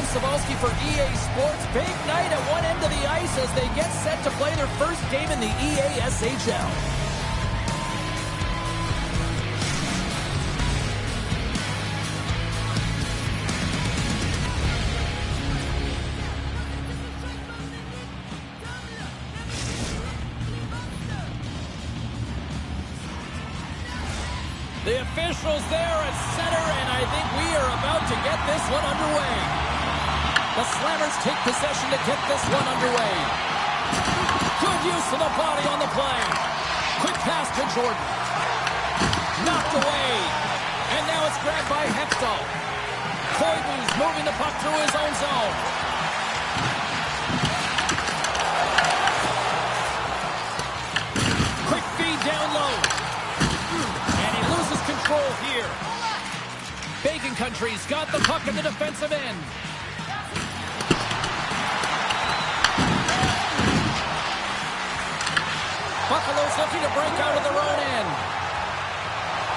Cebulski for EA Sports. Big night at one end of the ice as they get set to play their first game in the EASHL. The officials there at center, and I think we are about to get this one underway. The Slammers take possession to get this one underway. Good use of the body on the play. Quick pass to Jordan. Knocked away. And now it's grabbed by Hextall. Koivu's moving the puck through his own zone. Quick feed down low. Control here. Bacon Country's got the puck in the defensive end. Buffalo's looking to break out of their own end.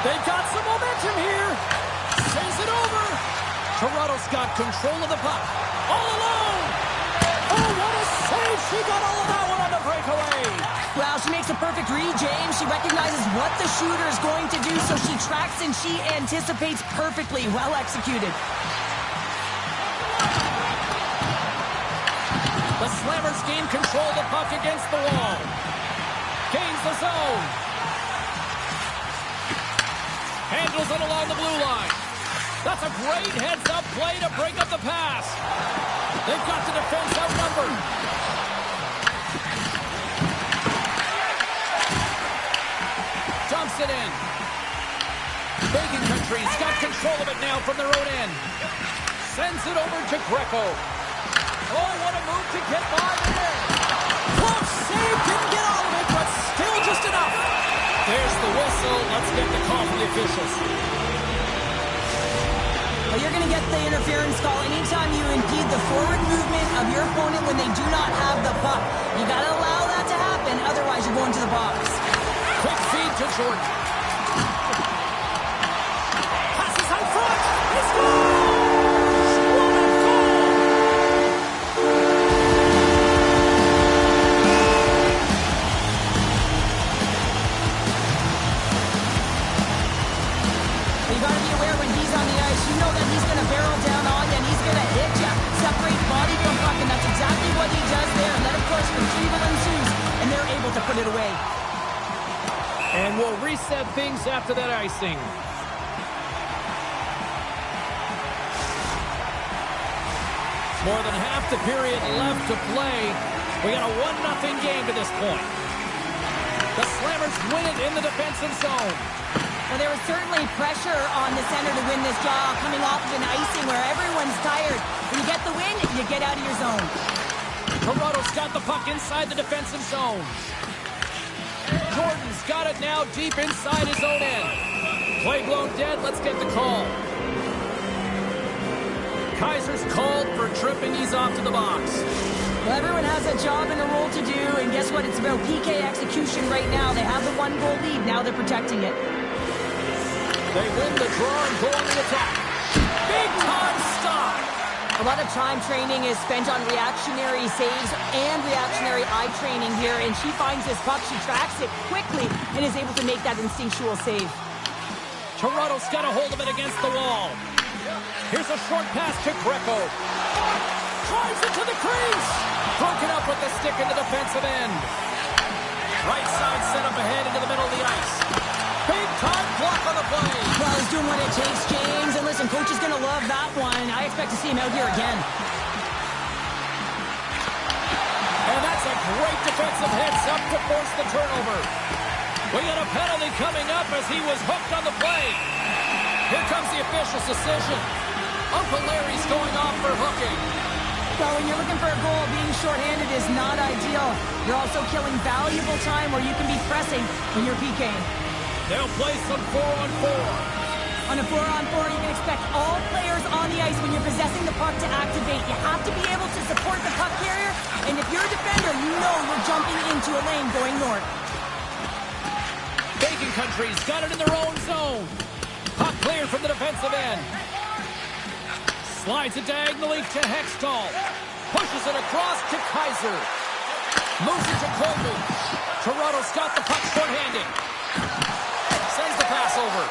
They've got some momentum here. Sends it over. Toronto's got control of the puck. All alone. Oh, what a save. She got all of that one on the breakaway. Well, she makes a perfect read, James. She recognizes what the shooter is going to do, so she tracks and she anticipates perfectly. Well executed. The Slammers gain control of the puck against the wall. Gains the zone. Handles it along the blue line. That's a great heads-up play to break up the pass. They've got the defense outnumbered. Dumps it in. Bacon Country's got control of it now from their own end. Sends it over to Greco. Oh, what a move to get by there. Close save, didn't get all of it, but still just enough. There's the whistle. Let's get the call from the officials. Well, you're going to get the interference call anytime you impede the forward movement of your opponent when they do not have the puck. You got to allow that to happen, otherwise you're going to the box. Quick feed to Jordan. Passes out front. He scores! What a goal! You got to be aware when he's on the ice, you know that he's going to barrel down on you and he's going to hit you. Separate body from puck, and that's exactly what he does there. And then, of course, retrieval ensues, and they're able to put it away. And we'll reset things after that icing. More than half the period left to play. We got a 1-0 game to this point. The Slammers win it in the defensive zone. Well, there was certainly pressure on the center to win this job, coming off of an icing where everyone's tired. When you get the win, you get out of your zone. Toronto's got the puck inside the defensive zone. Jordan's got it now deep inside his own end. Play blown dead. Let's get the call. Kaiser's called for tripping. He's off to the box. Well, everyone has a job and a role to do, and guess what? It's about PK execution right now. They have the 1-goal lead. Now they're protecting it. They win the draw and go on the attack. Big time stop. A lot of time training is spent on reactionary saves and reactionary eye training here, and she finds this puck, she tracks it quickly, and is able to make that instinctual save. Toronto's got a hold of it against the wall. Here's a short pass to Greco. Drives it to the crease. Broken up with the stick in the defensive end. Right side set up ahead into the middle of the ice. Big time block on the play. Well, he's doing what it takes, James. And listen, coach is going to love that one. I expect to see him out here again. And that's a great defensive heads up to force the turnover. We got a penalty coming up as he was hooked on the play. Here comes the official's decision. Uncle Larry's going off for hooking. Well, when you're looking for a goal, being shorthanded is not ideal. You're also killing valuable time where you can be pressing when you're PKing. They'll play some 4-on-4. On a 4-on-4, you can expect all players on the ice when you're possessing the puck to activate. You have to be able to support the puck carrier, and if you're a defender, you know you're jumping into a lane going north. Bacon Country's got it in their own zone. Puck cleared from the defensive end. Slides it diagonally to Hextall. Pushes it across to Kaiser. Moves it to Koivu. Toronto's got the puck short-handed. Sends the pass over.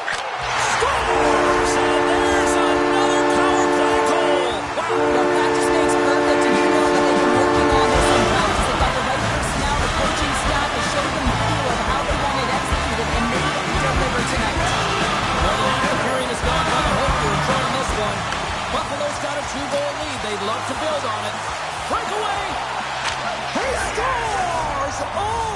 Scores! And there's another power play goal! Wow! Well, practice makes perfect, and you know that they've been working on this in practice. They've got the right personnel, the coaching staff has showed them the feel of how they want it executed, and they deliver tonight. Well, the half period has gone by the hope. We're enjoying this one. Buffalo's got a 2-goal lead. They'd love to build on it. Breakaway! He scores! Oh,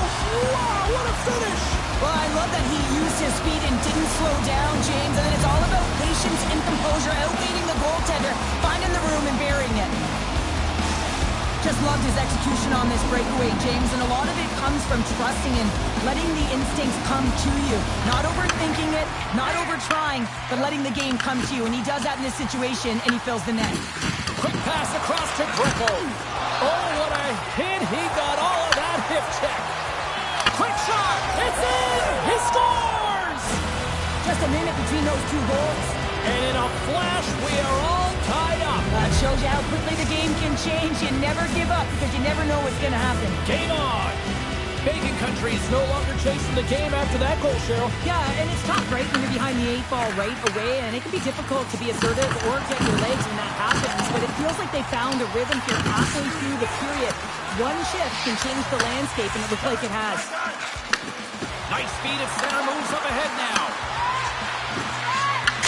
wow, what a finish! Well, I love that he used his speed and didn't slow down, James. And then it's all about patience and composure, outleading the goaltender, finding the room and burying it. Just loved his execution on this breakaway, James. And a lot of it comes from trusting and letting the instincts come to you. Not overthinking it, not over-trying, but letting the game come to you. And he does that in this situation, and he fills the net. Quick pass across to Greco. Oh, what a hit. He got all of that hip check. Quick shot. It's in. He scores. Just a minute between those two goals. And in a flash, we are all tied up. That shows you how quickly the game can change. You never give up because you never know what's going to happen. Game on. Bacon Country's no longer chasing the game after that goal, Cheryl. Yeah, and it's tough, right, when you're behind the 8 ball right away, and it can be difficult to be assertive or get your legs when that happens, but it feels like they found a rhythm here halfway through the period. One shift can change the landscape, and it looks like it has. Nice speed at center, moves up ahead now.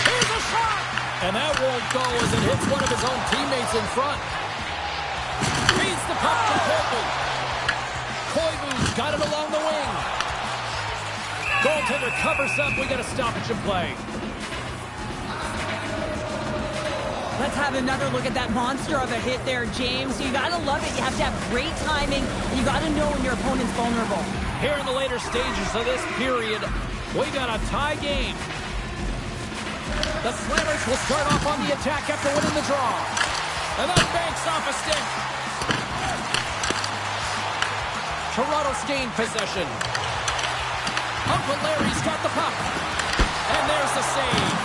Here's a shot! And that won't go as it hits one of his own teammates in front. Feeds the puck to Koivu. Koivu's got it along the wing. Goaltender covers up. We got a stoppage in play. Let's have another look at that monster of a hit there, James. You got to love it. You have to have great timing, and you got to know when your opponent's vulnerable. Here in the later stages of this period, we got a tie game. The Slammers will start off on the attack after winning the draw. And that banks off a stick. Toronto's gained possession. Uncle Larry's got the puck. And there's the save.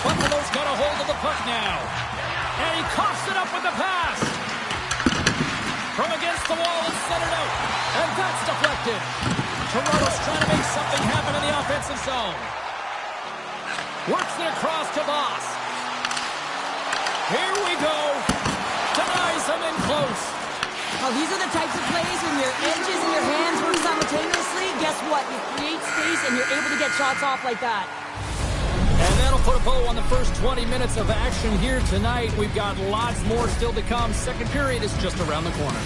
Buffalo's got a hold of the puck now. And he coughs it up with the pass. From against the wall and centered out. And that's deflected. Toronto's trying to make something happen in the offensive zone. Works it across to Boss. Here we go. Denies him in close. Oh, these are the types of plays when your edges and your hands work simultaneously. Guess what? You create space and you're able to get shots off like that. And that'll put a bow on the first 20 minutes of action here tonight. We've got lots more still to come. Second period is just around the corner.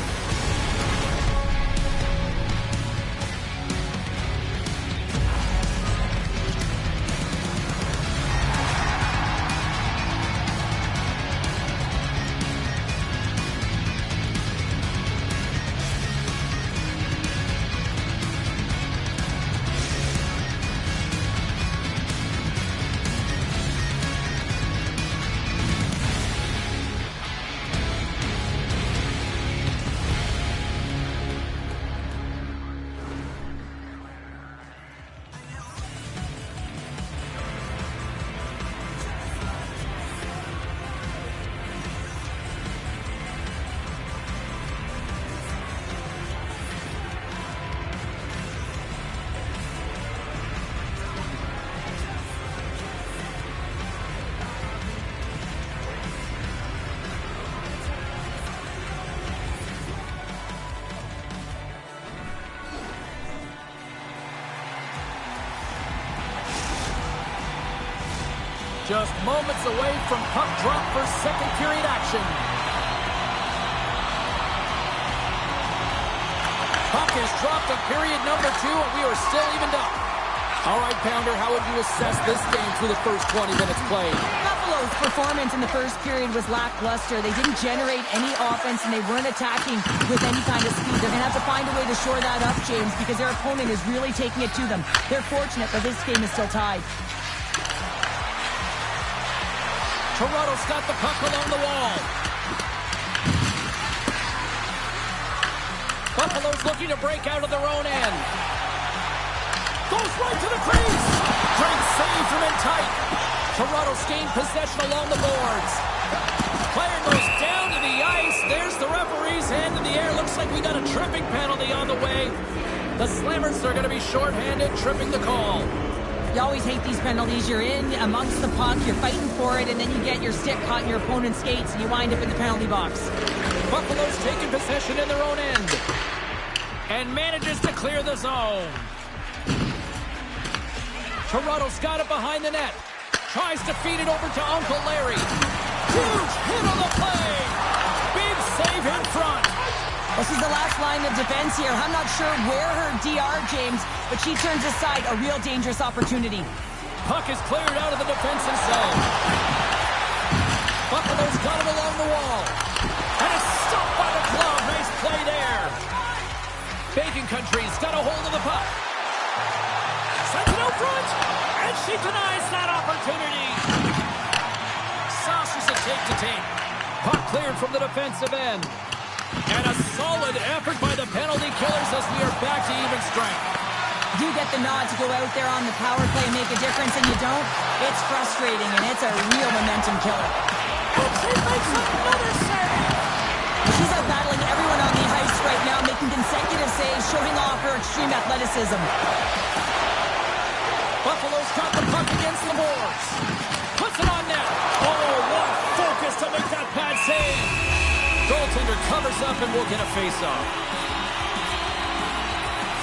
Just moments away from puck drop for second period action. Puck is dropped at period number 2, and we are still evened up. All right, Pounder, how would you assess this game through the first 20 minutes played? Buffalo's performance in the first period was lackluster. They didn't generate any offense, and they weren't attacking with any kind of speed. They're going to have to find a way to shore that up, James, because their opponent is really taking it to them. They're fortunate, but this game is still tied. Toronto's got the puck along the wall. Buffalo's looking to break out of their own end. Goes right to the crease. Great save from in tight. Toronto's gained possession along the boards. Player goes down to the ice. There's the referee's hand in the air. Looks like we got a tripping penalty on the way. The Slammers are going to be shorthanded, tripping the call. You always hate these penalties. You're in amongst the puck, you're fighting for it, and then you get your stick caught in your opponent's skates, and you wind up in the penalty box. Buffalo's taking possession in their own end and manages to clear the zone. Toronto's got it behind the net. Tries to feed it over to Uncle Larry. Huge hit on the play. Big save in front. This is the last line of defense here. I'm not sure where her DR, James, but she turns aside a real dangerous opportunity. Puck is cleared out of the defensive zone. Buffalo's got it along the wall. And it's stopped by the glove. Nice play there. Bacon Country's got a hold of the puck. Sends it out front. And she denies that opportunity. Saucers it take to take. Puck cleared from the defensive end. And a solid effort by the penalty killers as we are back to even strength. You get the nod to go out there on the power play and make a difference, and you don't. It's frustrating, and it's a real momentum killer. And she makes another save. She's out battling everyone on the ice right now, making consecutive saves, showing off her extreme athleticism. Buffalo's got the puck against the boards. Puts it on net. Oh, what focus to make that bad save. Goaltender covers up and will get a face-off.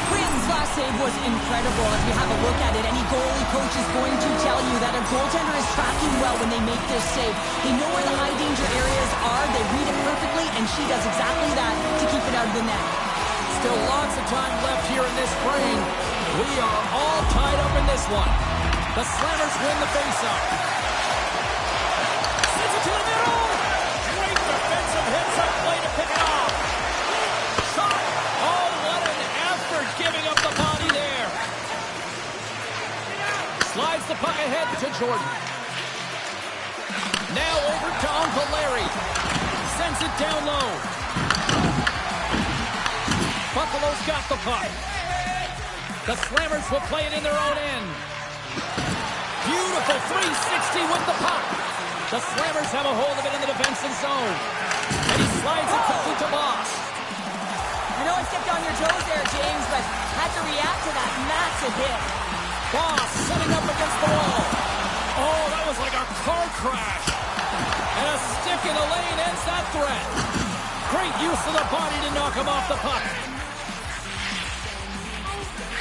Creighton's last save was incredible. As we have a look at it, any goalie coach is going to tell you that a goaltender is tracking well when they make this save. They know where the high danger areas are, they read it perfectly, and she does exactly that to keep it out of the net. Still lots of time left here in this frame. We are all tied up in this one. The Slammers win the face-off. Sends it to the middle. Great defensive hits up play to pick it off. Shot. Oh, what an effort giving up the body there. Slides the puck ahead to Jordan. Now over to Uncle Larry. Sends it down low. Buffalo's got the puck. The Slammers will play it in their own end. Beautiful 360 with the puck. The Slammers have a hold of it in the defensive zone. And he slides it quickly to Boss. I know I stepped on your toes there, James, but had to react to that massive hit. Boss setting up against the wall. Oh, that was like a car crash. And a stick in the lane ends that threat. Great use of the body to knock him off the puck.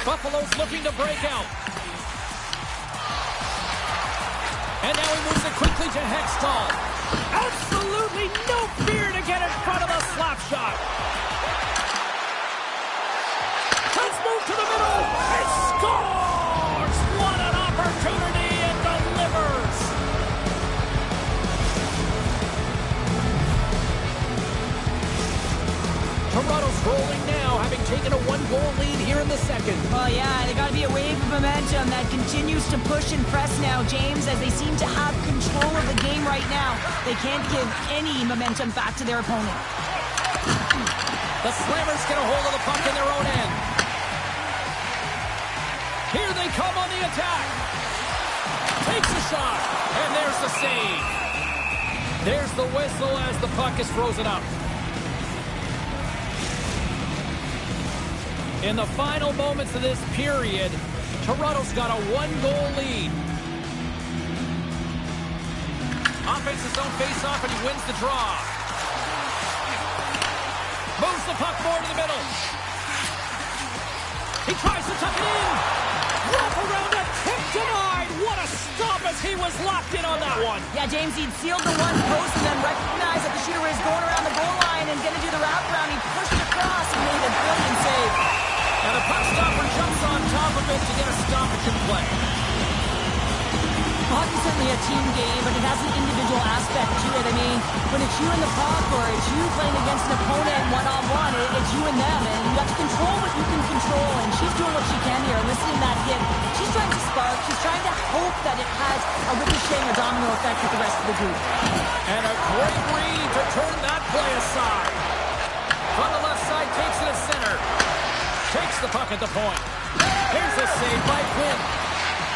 Buffalo's looking to break out. And now he moves it quickly to Hextall. Absolutely no fear to get in front of a slap shot. Let's move to the middle. And scores! What an opportunity, and delivers. Toronto's rolling now, having taken a one-goal lead here in the second. Well, yeah, they got to be a wave of momentum that continues to push and press now, James, as they seem to have control of the game right now. They can't give any momentum back to their opponent. The Slammers get a hold of the puck in their own end. Here they come on the attack. Takes a shot, and there's the save. There's the whistle as the puck is frozen up. In the final moments of this period, Toronto's got a one-goal lead. Offense his own face-off, and he wins the draw. Moves the puck more to the middle. He tries to tuck it in. Wrap around a tip denied. What a stop as he was locked in on that one. Yeah, James, he'd sealed the one post and then recognized that the shooter was going around the goal line and going to do the wraparound. He pushed it across and made a brilliant save. And the puck stopper jumps on top of it to get a stoppage in play. Hockey's certainly a team game, but it has an individual aspect to it. I mean, when it's you and the puck or it's you playing against an opponent one-on-one, it's you and them, and you have to control what you can control, and she's doing what she can here. Listening to that hit, she's trying to spark, she's trying to hope that it has a ricocheting or domino effect with the rest of the group. And a great read to turn that play aside. From the left side, takes it to center. Takes the puck at the point. Here's a save by Quinn.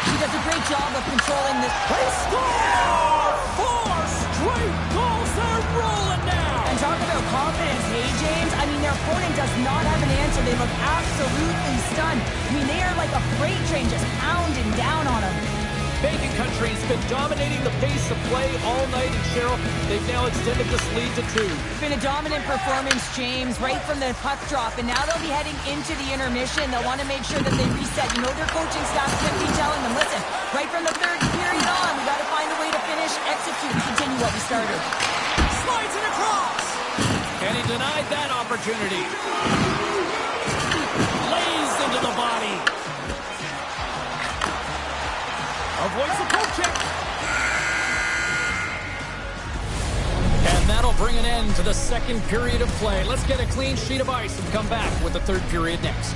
He does a great job of controlling this. They score! 4 straight goals. They're rolling now. And talk about confidence, hey, James? I mean, their opponent does not have an answer. They look absolutely stunned. I mean, they are like a freight train just pounding down on them. Bacon Country's been dominating the pace of play all night, and Cheryl, they've now extended this lead to 2. It's been a dominant performance, James, right from the puck drop, and now they'll be heading into the intermission. They'll want to make sure that they reset. You know, their coaching staff could be telling them, listen, right from the third period on, we got to find a way to finish, execute, and continue what we started. Slides it across, and he denied that opportunity. Lays into the body. Avoids the poke check. And that'll bring an end to the second period of play. Let's get a clean sheet of ice and come back with the third period next.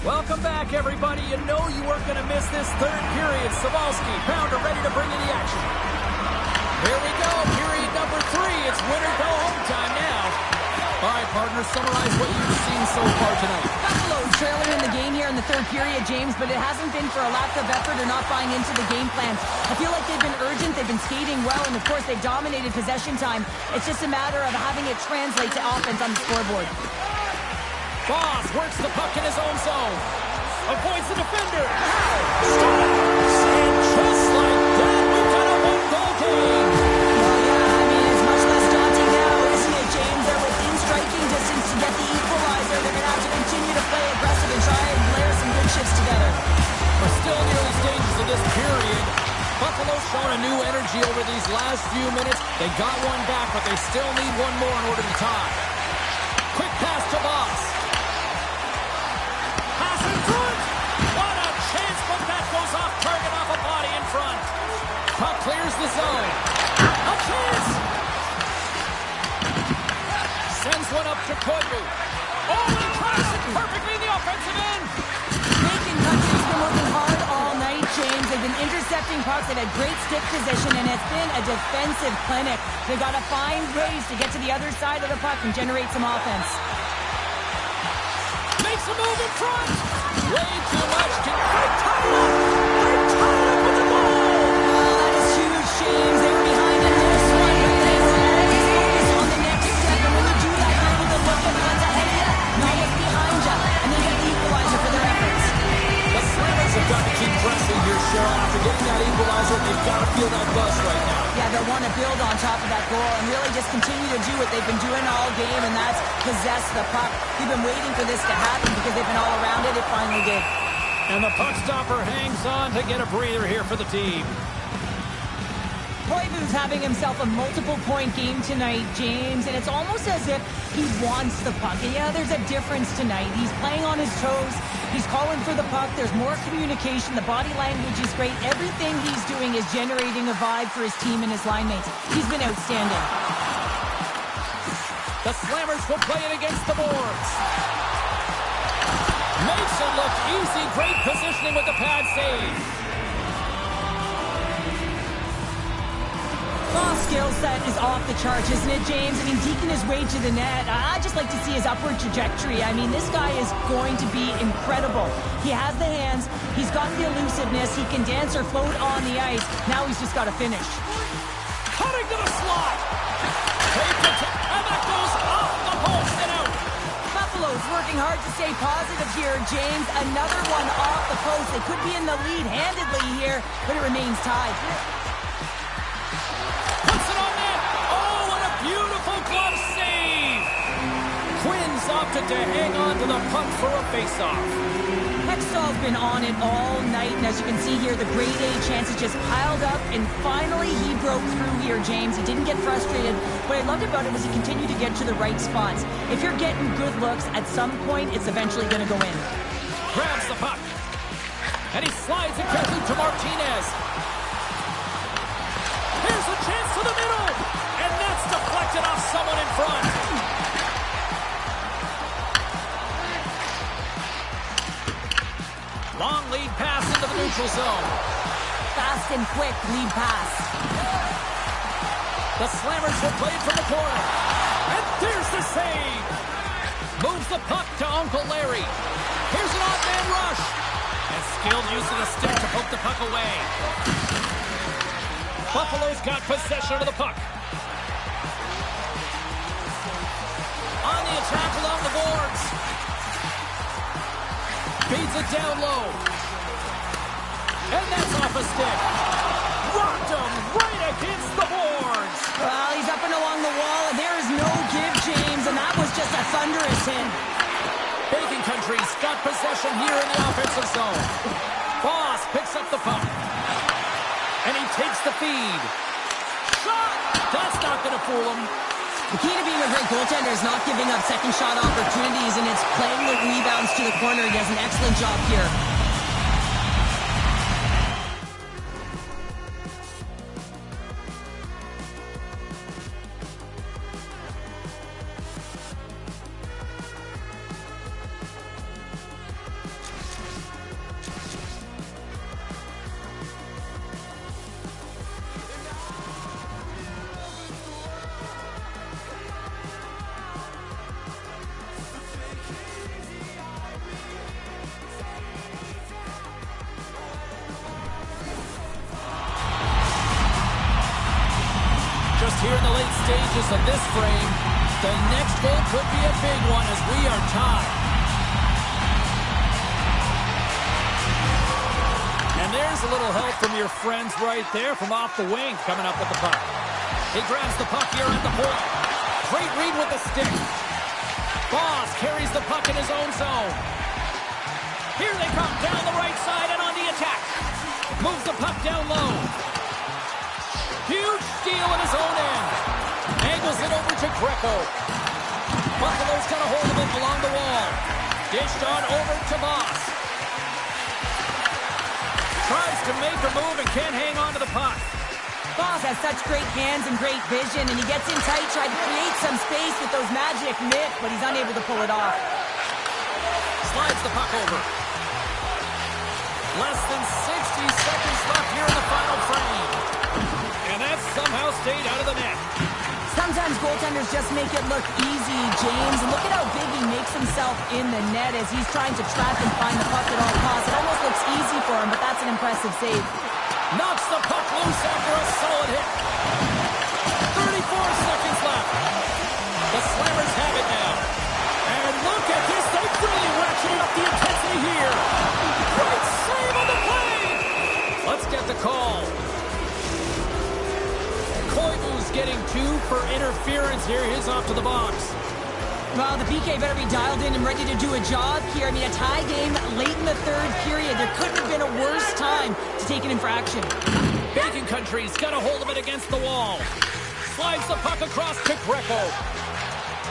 Welcome back, everybody. You know you weren't going to miss this third period. Savalsky, Pounder ready to bring in the action. Here we go, period number 3. It's win or go home time now. All right, partners, summarize what you've seen so far tonight. Buffalo's trailing in the game here in the third period, James, but it hasn't been for a lack of effort or not buying into the game plan. I feel like they've been urgent, they've been skating well, and of course they've dominated possession time. It's just a matter of having it translate to offense on the scoreboard. Boss works the puck in his own zone. Avoids the defender. Stop! And just like that, we've got a one-goal game. Well, yeah, I mean, it's much less daunting now, isn't it, James? They're within striking distance to get the equalizer. They're going to have to continue to play aggressive and try and layer some good shifts together. We're still in the early stages of this period. Buffalo's shown a new energy over these last few minutes. They got one back, but they still need one more in order to tie. Quick pass to Boss. Pass in front. What a chance, but that goes off target, off a body in front. Puck clears the zone. A chance. Sends one up to Koivu. Oh, he cracks it perfectly in the offensive end. Bacon Country's been working hard all night, James. They've been intercepting pucks. They've had great stick position, and it's been a defensive clinic. They've got to find ways to get to the other side of the puck and generate some offense. Makes a move in front. Way too much. They're tied up. They're tied up with the ball. Oh, that is huge, James. They were behind in this one, but they were always focused on the next step. And when you do that, you're able to look at what's ahead of you, not what's behind you, and then get the equalizer for their efforts. The Slammers have got to keep pressing here, Cheryl. After getting that equalizer, they've got to feel that buzz right now. Yeah, they'll want to build on top of that goal and really just continue to do what they've been doing all game, and that's possess the puck. We've been waiting for this to happen because they've been all around it. It finally did. And the puck stopper hangs on to get a breather here for the team. Koivu's having himself a multiple-point game tonight, James, and it's almost as if he wants the puck. And yeah, there's a difference tonight. He's playing on his toes. He's calling for the puck. There's more communication. The body language is great. Everything he's doing is generating a vibe for his team and his line mates. He's been outstanding. The Slammers will play it against the boards. Makes it look easy. Great positioning with the pad save. Boss' skill set is off the charts, isn't it, James? I mean, deking his way to the net. I'd just like to see his upward trajectory. I mean, this guy is going to be incredible. He has the hands. He's got the elusiveness. He can dance or float on the ice. Now he's just got to finish. Cutting to the slot. And that goes off the post and out. Buffalo's working hard to stay positive here, James. Another one off the post. They could be in the lead handedly here, but it remains tied. Puts it on net. Oh, what a beautiful glove save. Quinn's opted to hang on to the puck for a faceoff. Hextall's been on it all night, and as you can see here, the grade A chances just piled up, and finally he broke through here, James. He didn't get frustrated. What I loved about it was he continued to get to the right spots. If you're getting good looks, at some point, it's eventually going to go in. Grabs the puck, and he slides it quickly to Martinez. Here's a chance to the middle, and that's deflected off someone in front. Long lead pass into the neutral zone. Fast and quick lead pass. The Slammers will play it from the corner. And there's the save. Moves the puck to Uncle Larry. Here's an odd man rush. And skilled use of the stick to poke the puck away. Buffalo's got possession of the puck. On the attack along the boards. Feeds it down low. And that's off a stick. Rocked him right against the boards. Well, he's up and along the wall, and there is no give, James, and that was just a thunderous hit. Baking Country's got possession here in the offensive zone. Boss picks up the puck. And he takes the feed. Shot! That's not going to fool him. The key to being a great goaltender is not giving up second shot opportunities, and it's playing the rebounds to the corner. He does an excellent job here. Here in the late stages of this frame, the next goal could be a big one as we are tied. And there's a little help from your friends right there from off the wing coming up with the puck. He grabs the puck here at the point. Great read with the stick. Boss carries the puck in his own zone. Here they come down the right side and on the attack. Moves the puck down low. Huge steal in his own end. Angles it over to Greco. Buffalo's got a hold of it along the wall. Dished on over to Boss. Tries to make a move and can't hang on to the puck. Boss has such great hands and great vision, and he gets in tight, trying to create some space with those magic mitts, but he's unable to pull it off. Slides the puck over. Less than 60 seconds left here in the final frame. And that somehow stayed out of the net. Sometimes goaltenders just make it look easy, James. And look at how big he makes himself in the net as he's trying to trap and find the puck at all costs. It almost looks easy for him, but that's an impressive save. Knocks the puck loose after a solid hit. 34 seconds left. The Slammers have it now. And look at this. They've really ratcheted up the intensity here. Great save on the play. Let's get the call. Koivu's getting 2 for interference here. He's off to the box. Well, the PK better be dialed in and ready to do a job here. I mean, a tie game late in the third period. There couldn't have been a worse time to take an infraction. Baking Country's got a hold of it against the wall. Slides the puck across to Greco.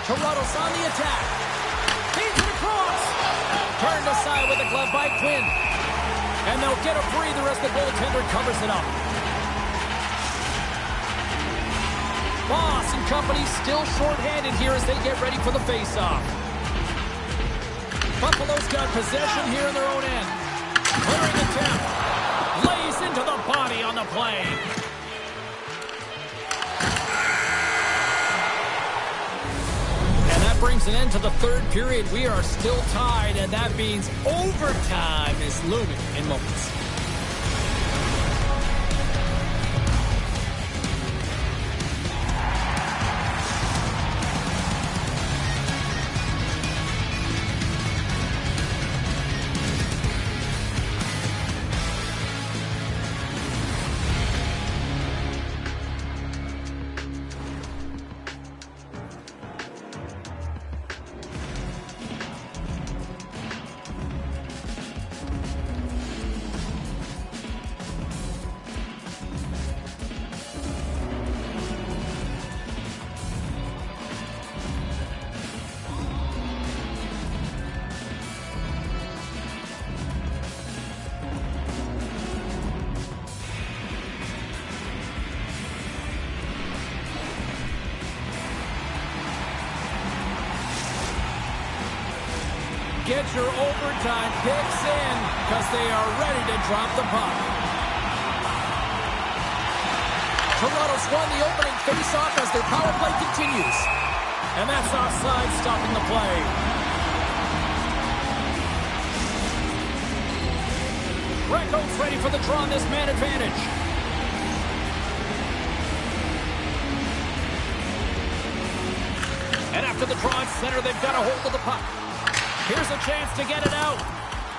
Toronto's on the attack. Feeds it across. Turned aside with a glove by Quinn. And they'll get a breather as the goaltender covers it up. Boss and company still short-handed here as they get ready for the face-off. Buffalo's got possession here in their own end. Clearing attempt. Lays into the body on the play. And that brings an end to the third period. We are still tied, and that means overtime is looming in moments. get your overtime picks in because they are ready to drop the puck. Toronto's won the opening faceoff as their power play continues. And that's offside, stopping the play. Recko's ready for the draw on this man advantage. And after the draw in center, they've got a hold of the puck. Here's a chance to get it out.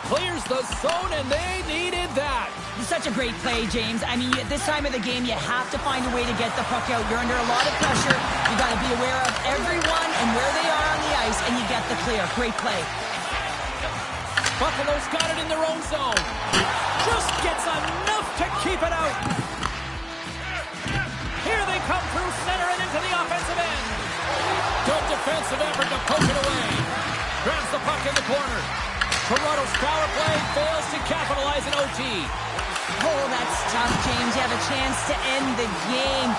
Clears the zone, and they needed that. Such a great play, James. I mean, at this time of the game, you have to find a way to get the puck out. You're under a lot of pressure. You got to be aware of everyone and where they are on the ice, and you get the clear. Great play. Buffalo's got it in their own zone. Just gets enough to keep it out. Here they come through center and into the offensive end. Good defensive effort to poke it away. Grabs the puck in the corner. Toronto's power play fails to capitalize in OT. Oh, that's tough, James. You have a chance to end the game,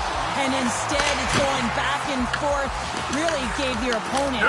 and instead it's going back and forth. Really gave your opponent.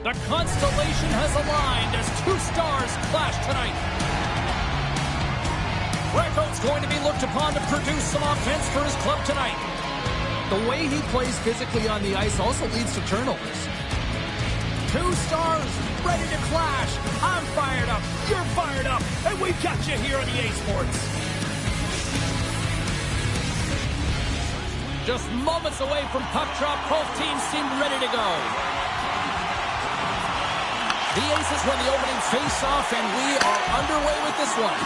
The constellation has aligned as two stars clash tonight. Recco's going to be looked upon to produce some offense for his club tonight. The way he plays physically on the ice also leads to turnovers. Two stars ready to clash. I'm fired up. You're fired up. And we've got you here on EA Sports. Just moments away from puck drop, both teams seem ready to go. The Aces win the opening face-off, and we are underway with this one.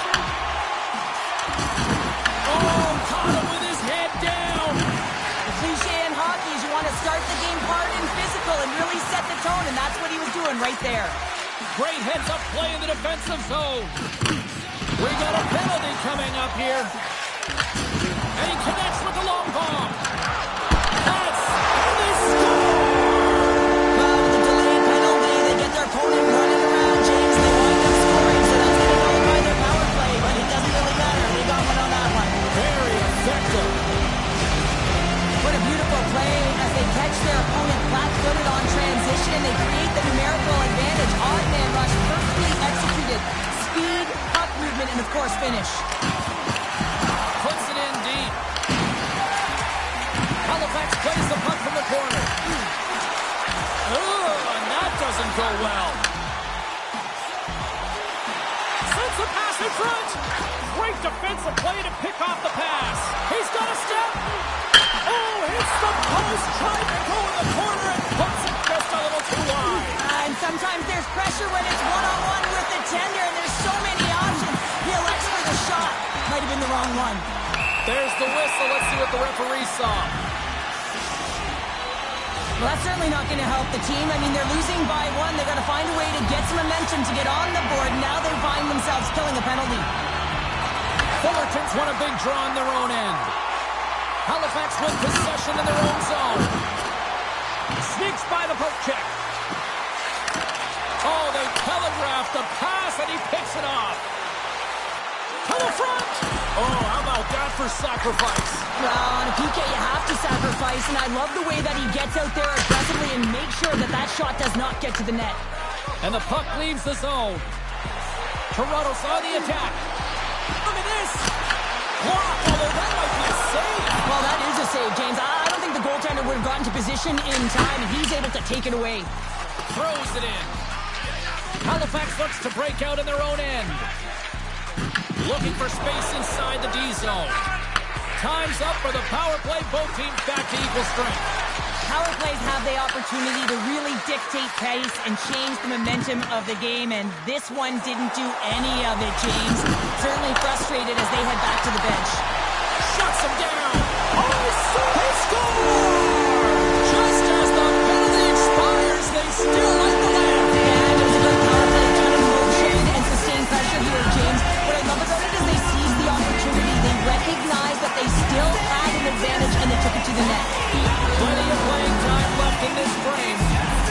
Oh, caught him with his head down. The cliche in hockey is you want to start the game hard and physical and really set the tone, and that's what he was doing right there. Great heads-up play in the defensive zone. We got a penalty coming up here. And he connects with the long bomb. That's the score! Well, with the delayed penalty, they get their opponent running around, James. They wind up scoring, so that's going to nullify their power play, but it doesn't really matter. They got one on that one. Very effective. What a beautiful play as they catch their opponent flat-footed on transition, and they create the numerical advantage. Odd man rush, perfectly executed. Speed, puck movement, and of course finish. Puts it in deep. Halifax plays the puck from the corner. And that doesn't go well. Sends a pass in front. Great defensive play to pick off the pass. He's got a step. Oh, hits the post. Tried to go in the corner and puts it just a little too wide. And sometimes there's pressure when it's one-on-one with the tender, and there's so many options. He elects for the shot. Might have been the wrong one. There's the whistle. Let's see what the referee saw. Well, that's certainly not going to help the team. I mean, they're losing by one. They've got to find a way to get some momentum to get on the board. Now they find themselves killing a penalty. Fullerton's won a big draw on their own end. Halifax win possession in their own zone. Sneaks by the poke check. Oh, they telegraphed the pass, and he picks it off. To the front. Oh, how about that for sacrifice? Well, on a PK, you have to sacrifice, and I love the way that he gets out there aggressively and makes sure that that shot does not get to the net. And the puck leaves the zone. Toronto's on the attack. Look at this. Blocked, although that might be a save. Well, that is a save, James. I don't think the goaltender would have gotten to position in time, and he's able to take it away. Throws it in. Halifax looks to break out in their own end. Looking for space inside the D zone. Time's up for the power play. Both teams back to equal strength. Power plays have the opportunity to really dictate pace and change the momentum of the game, and this one didn't do any of it, James. Certainly frustrated as they head back to the bench. Shuts him down. Oh, he scores! Just as the penalty expires, they still light the lamp. And it was a good power play, ton of motion and sustained pressure here, James. What I love about it is they seized the opportunity. They recognized that they still had an advantage, and they took it to the net. Plenty of playing time left in this frame.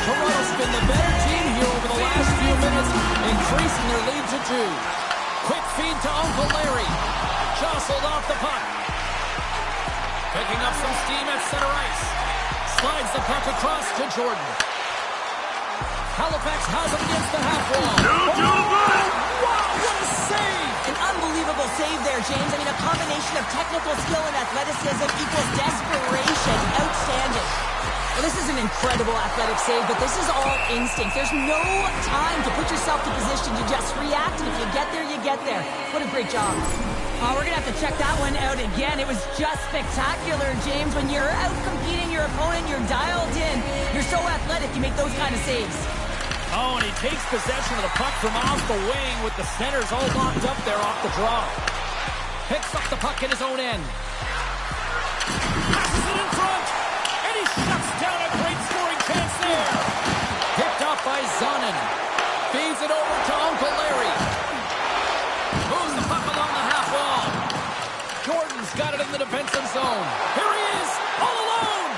Toronto's been the better team here over the last few minutes, increasing their lead to 2. Quick feed to Uncle Larry. Jostled off the puck. Picking up some steam at center ice. Slides the puck across to Jordan. Halifax has him against the half wall. Wow, what a save! An unbelievable save there, James. I mean, a combination of technical skill and athleticism equals desperation. Outstanding. Well, this is an incredible athletic save, but this is all instinct. There's no time to put yourself to position. You just react, and if you get there, you get there. What a great job. We're going to have to check that one out again. It was just spectacular, James. When you're out competing your opponent, you're dialed in. You're so athletic, you make those kind of saves. Oh, and he takes possession of the puck from off the wing with the centers all locked up there off the draw. Picks up the puck in his own end. Passes it in front. And he shuts down a great scoring chance there. Picked up by Zonin. Feeds it over to Uncle Larry. Moves the puck along the half wall. Jordan's got it in the defensive zone. Here he is, all alone.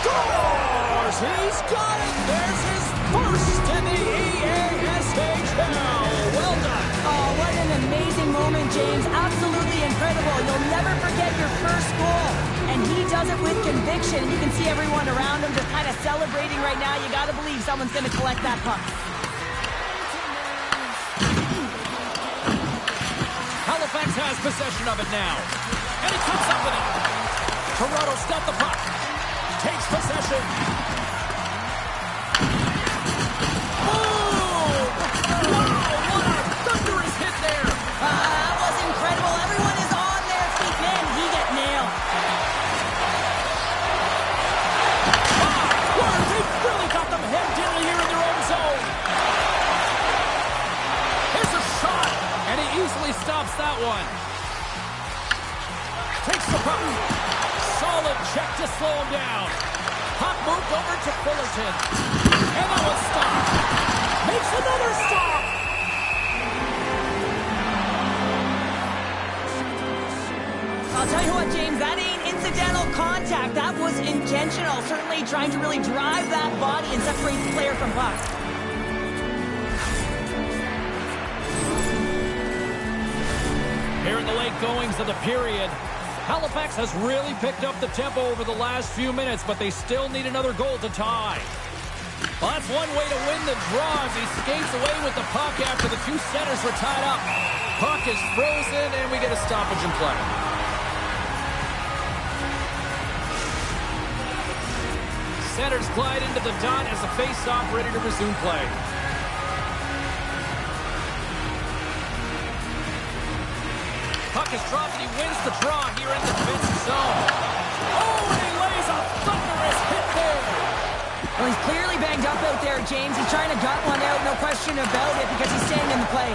Scores! He's got it. There's his first in the EASHL. Well done. Oh, what an amazing moment, James. Absolutely incredible. You'll never forget your first goal. And and he does it with conviction. You can see everyone around him just kind of celebrating right now. You got to believe someone's going to collect that puck. Halifax has possession of it now. And he comes up with it. Toronto's got the puck. Takes possession. Boom! Wow, what a thunderous hit there. That was incredible. Everyone is on their feet. Man, he got nailed. Wow, they've really got them hemmed in here in their own zone. Here's a shot. And he easily stops that one. Takes the puck. Solid check to slow him down. Puck moved over to Fullerton. And that one stopped. Makes another stop. I'll tell you what, James, that ain't incidental contact. That was intentional. Certainly trying to really drive that body and separate the player from puck. Here in the late goings of the period, Halifax has really picked up the tempo over the last few minutes, but they still need another goal to tie. Well, that's one way to win the draw as he skates away with the puck after the two centers were tied up. Puck is frozen, and we get a stoppage in play. Centers glide into the dot as the face-off ready to resume play. Puck is dropped and he wins the draw here in the defensive zone. Oh, and he lays a thunderous hit there. Well, he's clearly banged up out there, James. He's trying to gut one out, no question about it, because he's staying in the play.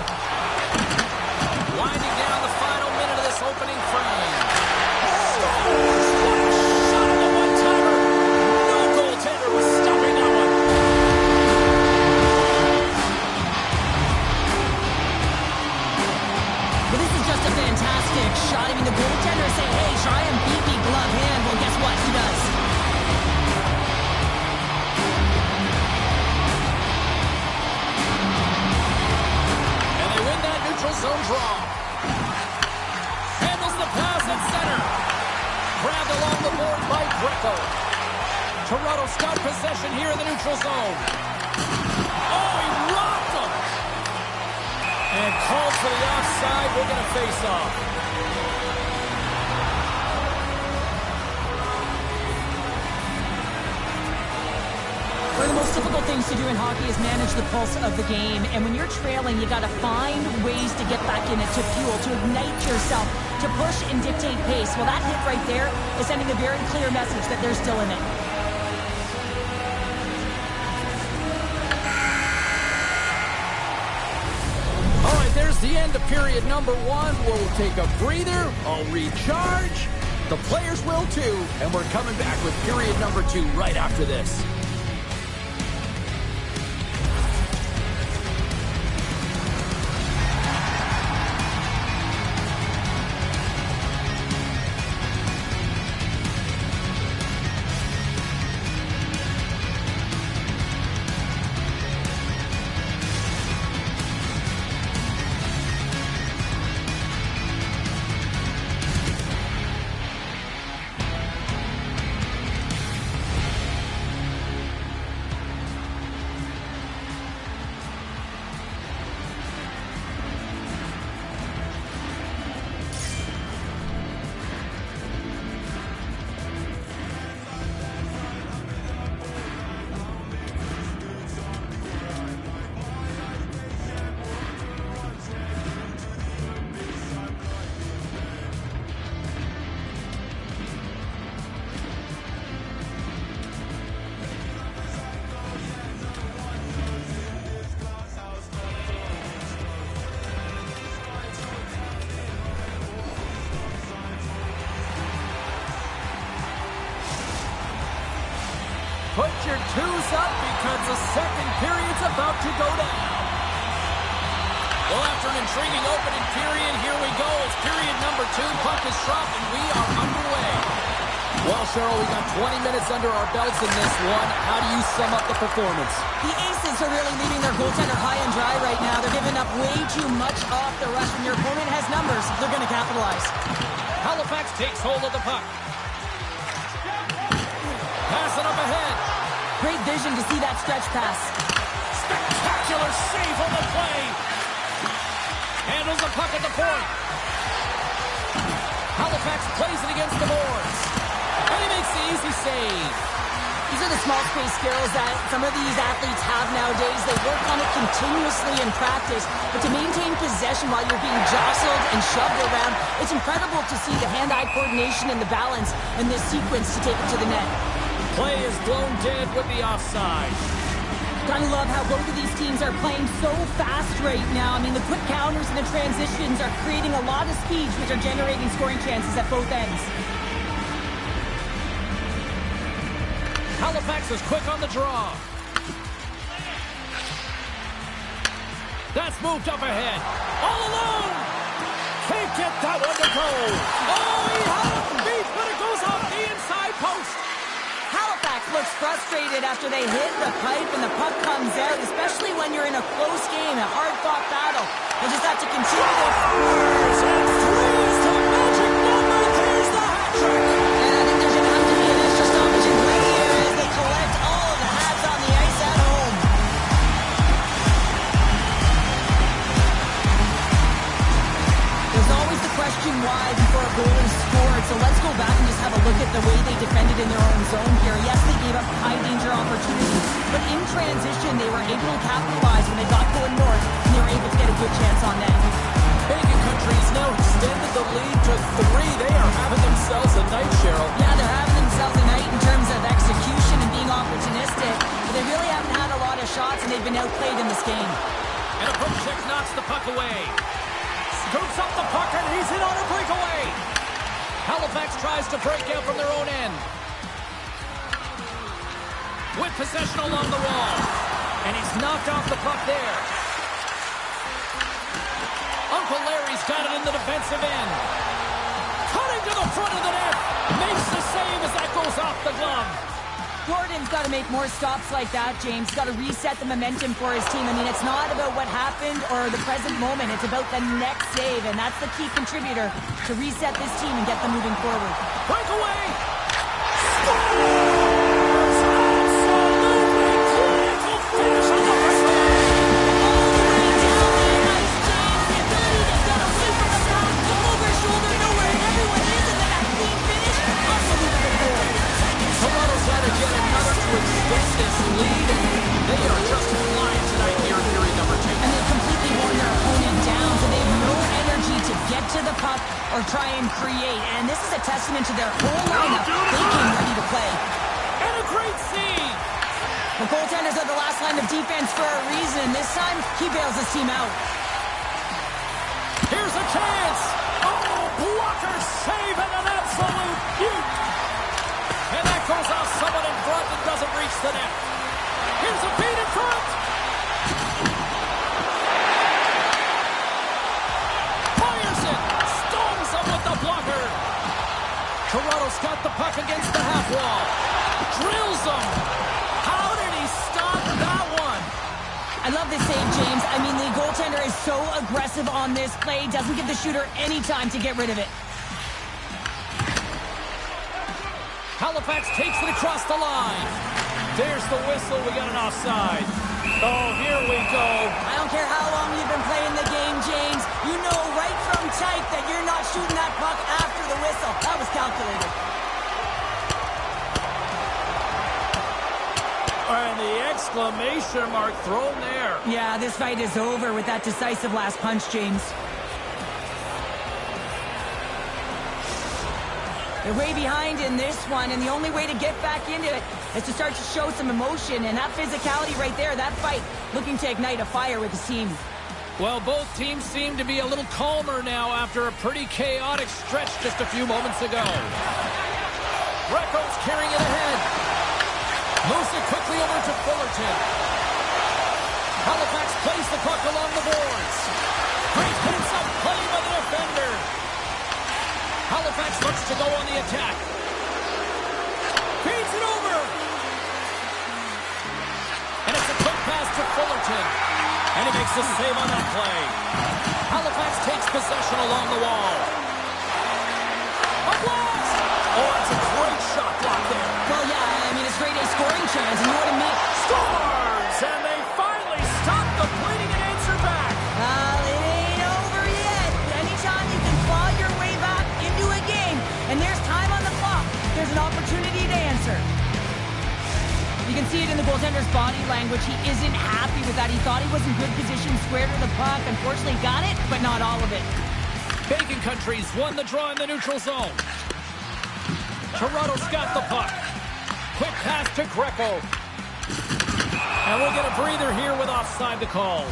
Winding down the final minute of this opening frame. What a shot on the one-timer. No goaltender was stopping that one. Well, this is just a fantastic shot. I mean, the goaltender is saying, hey, try and beat me glove hand. Well, guess what? He does. And they win that neutral zone draw. Handles the pass at center. Grabbed along the board by Greco. Toronto's got possession here in the neutral zone. Oh, he rocked him. And called for the offside. We're going to face off. One of the most difficult things to do in hockey is manage the pulse of the game. And when you're trailing, you got to find ways to get back in it, to fuel, to ignite yourself, to push and dictate pace. Well, that hit right there is sending a very clear message that they're still in it. All right, there's the end of period number one. We'll take a breather. I'll recharge. The players will too. And we're coming back with period number two right after this. Put your twos up because the second period's about to go down. Well, after an intriguing opening period, here we go. It's period number two. Puck is dropped, and we are underway. Well, Cheryl, we got 20 minutes under our belts in this one. How do you sum up the performance? The Aces are really leaving their goaltender high and dry right now. They're giving up way too much off the rush. When your opponent has numbers, they're going to capitalize. Halifax takes hold of the puck. Great vision to see that stretch pass. Spectacular save on the play. Handles the puck at the point. Halifax plays it against the boards. And he makes the easy save. These are the small space skills that some of these athletes have nowadays. They work on it continuously in practice, but to maintain possession while you're being jostled and shoved around, it's incredible to see the hand-eye coordination and the balance in this sequence to take it to the net. Play is blown dead with the offside. Gotta love how both of these teams are playing so fast right now. I mean, the quick counters and the transitions are creating a lot of speeds, which are generating scoring chances at both ends. Halifax is quick on the draw. That's moved up ahead. All alone. Can't get that one to go. Oh, he had it beat, but it goes off the inside post. Halifax looks frustrated after they hit the pipe and the puck comes out, especially when you're in a close game, a hard-fought battle. They just have to continue to... And threes to magic number. There's the hat trick. And I think there's going to have to be an extra stoppage in play here as they collect all of the hats on the ice at home. There's always the question why before a goal is scored, so let's go back and just have a look at the way they defended in their own zone here. Yes, they gave up high-danger opportunities, but in transition, they were able to capitalize when they got going north, and they were able to get a good chance on net. Bacon Country's now extended the lead to 3. They are having themselves a night, Cheryl. Yeah, they're having themselves a night in terms of execution and being opportunistic, but they really haven't had a lot of shots, and they've been outplayed in this game. And a poke check knocks the puck away. Scoops up the puck, and he's in on a breakaway. Halifax tries to break out from their own end. With possession along the wall. And he's knocked off the puck there. Uncle Larry's got it in the defensive end. Cutting to the front of the net. Makes the save as that goes off the glove. Gordon's got to make more stops like that, James. Got to reset the momentum for his team. I mean, it's not about what happened or the present moment. It's about the next save, and that's the key contributor to reset this team and get them moving forward. Breakaway! Scores! Absolutely critical finish on the breakaway! All the way down the ice, James. The ability to get away from the pass, come over his shoulder, know where everyone is, and then that clean finish. Unbelievable goal. Toronto's got to get another to extend this lead. They are just flying tonight here in period number 2. And they've completely worn their opponent down, so they have no energy to get to the puck or try and create. And this is a testament to their whole lineup. They came ready to play. And a great save. The goaltenders are the last line of defense for a reason. This time, he bails his team out. Here's a chance. Oh, blocker save and an absolute beaut. And that goes off someone in front and doesn't reach the net. Here's a beat in front. Fires it. Stones him with the blocker. Toronto's got the puck against the half wall. Drills him. How did he stop that one? I love this save, James. I mean, the goaltender is so aggressive on this play. Doesn't give the shooter any time to get rid of it. Halifax takes it across the line. There's the whistle. We got an offside. Oh, here we go. I don't care how long you've been playing the game, James. You know right from tight that you're not shooting that puck after the whistle. That was calculated. And the exclamation mark thrown there. Yeah, this fight is over with that decisive last punch, James. They're way behind in this one, and the only way to get back into it is to start to show some emotion, and that physicality right there, that fight, looking to ignite a fire with his team. Well, both teams seem to be a little calmer now after a pretty chaotic stretch just a few moments ago. Recco's carrying it ahead. Moves it quickly over to Fullerton. Halifax plays the puck along the boards. Great hits-up play by the defender. Halifax looks to go on the attack. Feeds it over. And it's a quick pass to Fullerton. And he makes the save on that play. Halifax takes possession along the wall. A blast! Oh, that's a great shot block there. Well, yeah, I mean, it's grade A scoring chance, and you want to in the goaltender's body language. He isn't happy with that. He thought he was in good position, square to the puck. Unfortunately, got it, but not all of it. Bacon Country's won the draw in the neutral zone. Toronto's got the puck. Quick pass to Greco. And we'll get a breather here with offside to call.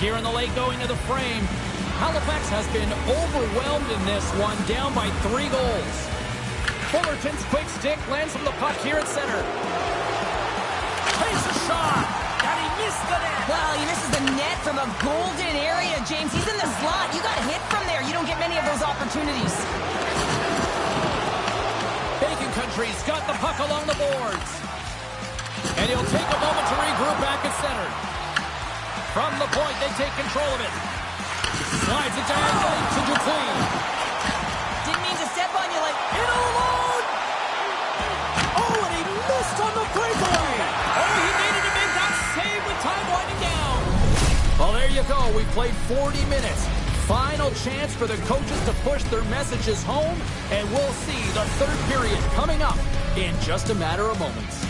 Here in the late going to the frame. Halifax has been overwhelmed in this one, down by 3 goals. Fullerton's quick stick lands from the puck here at center. Takes a shot, and he missed the net. Well, he misses the net from a golden area, James. He's in the slot. You got to hit from there. You don't get many of those opportunities. Bacon Country's got the puck along the boards. And he'll take a moment to regroup back at center. From the point, they take control of it. Slides it diagonally to Dupuis. Didn't mean to step on you like... In alone! Oh, and he missed on the breakaway! Oh, he needed to make that save with time winding down. Well, there you go. We played 40 minutes. Final chance for the coaches to push their messages home, and we'll see the third period coming up in just a matter of moments.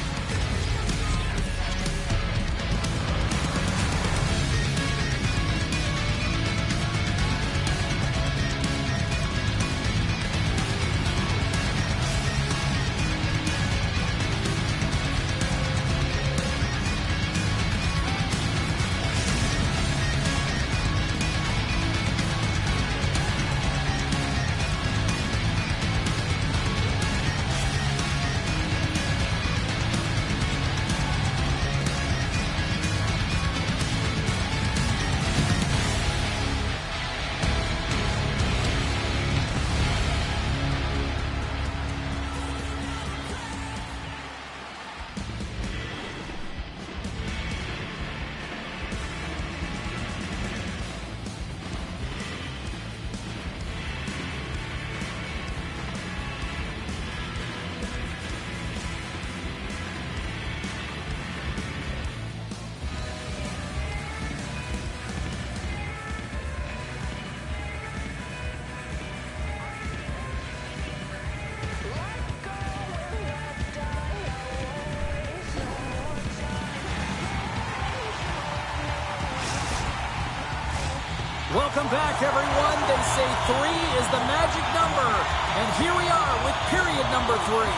Welcome back, everyone. They say 3 is the magic number. And here we are with period number 3.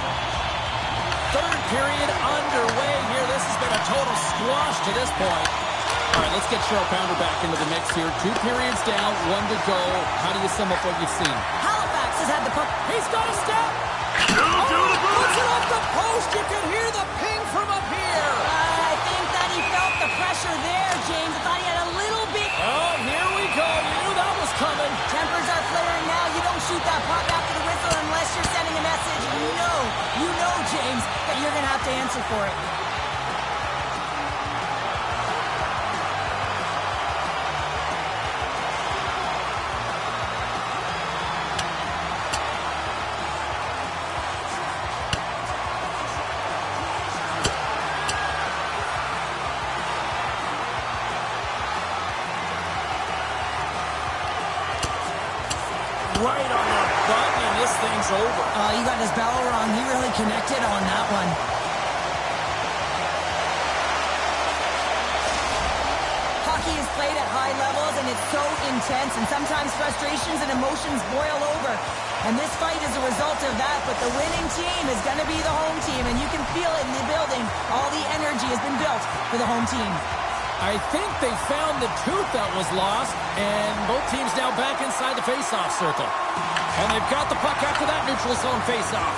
Third period underway here. This has been a total squash to this point. All right, let's get Cheryl Pounder back into the mix here. 2 periods down, 1 to go. How do you sum up what you've seen? Halifax has had the puck. He's got a step. Puts it off the post. You can hear the ping from up here. I think that he felt the pressure there, James. I thought he had a little bit... Oh, here we go. You knew that was coming. Tempers are flaring now. You don't shoot that puck after the whistle unless you're sending a message. You know, James, that you're going to have to answer for it. Right on the button, and this thing's over. You got his bell wrong. He really connected on that one. Hockey is played at high levels, and it's so intense, and sometimes frustrations and emotions boil over. And this fight is a result of that, but the winning team is going to be the home team, and you can feel it in the building. All the energy has been built for the home team. I think they found the tooth that was lost, and both teams now back inside the face-off circle. And they've got the puck after that neutral zone face-off.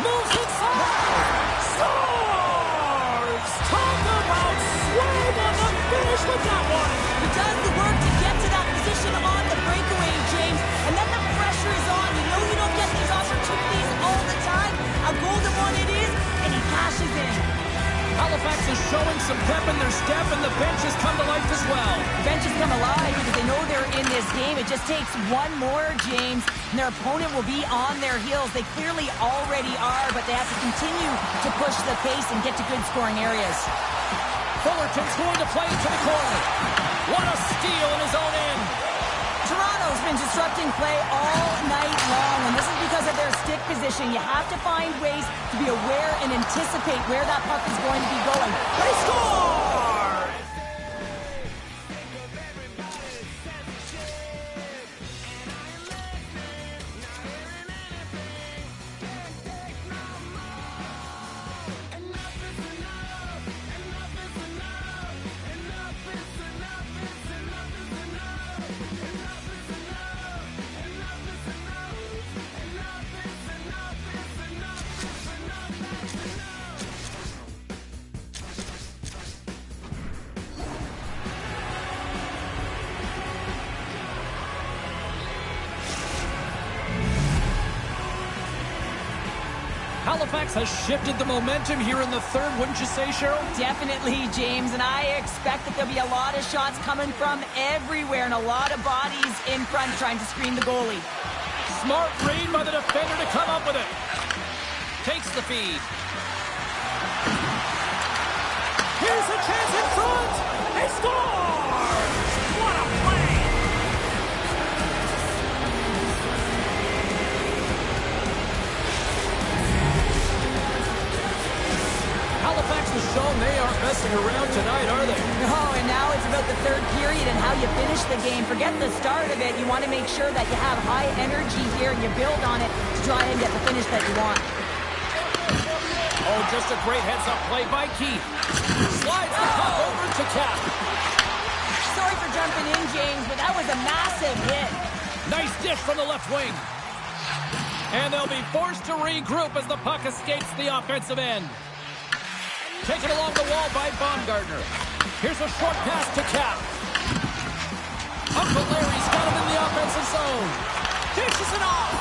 Moves inside! Scores! Talk about swag on the finish with that one! He does the work to get to that position on the breakaway, James, and then the pressure is on. You know you don't get these opportunities all the time. A golden one it is, and he cashes in. Halifax is showing some pep in their step, and the bench has come to life as well. The bench has come alive because they know they're in this game. It just takes one more, James, and their opponent will be on their heels. They clearly already are, but they have to continue to push the pace and get to good scoring areas. Fullerton's going to play to the corner. What a steal in his own end. Toronto Toronto's been disrupting play all night long, and this is because of their stick position. You have to find ways to be aware and anticipate where that puck is going to be going. They score! Halifax has shifted the momentum here in the third, wouldn't you say, Cheryl? Definitely, James, and I expect that there'll be a lot of shots coming from everywhere and a lot of bodies in front trying to screen the goalie. Smart read by the defender to come up with it. Takes the feed. Here's a chance in front. They score! What a play! Halifax has shown they aren't messing around tonight, are they? No, and now it's about the third period and how you finish the game. Forget the start of it. You want to make sure that you have high energy here and you build on it to try and get the finish that you want. Oh, just a great heads-up play by Keith. Slides the puck over to Cap. Sorry for jumping in, James, but that was a massive hit. Nice dish from the left wing. And they'll be forced to regroup as the puck escapes the offensive end. Taken along the wall by Baumgartner. Here's a short pass to Cap. Uncle Larry's got him in the offensive zone. Dishes it off.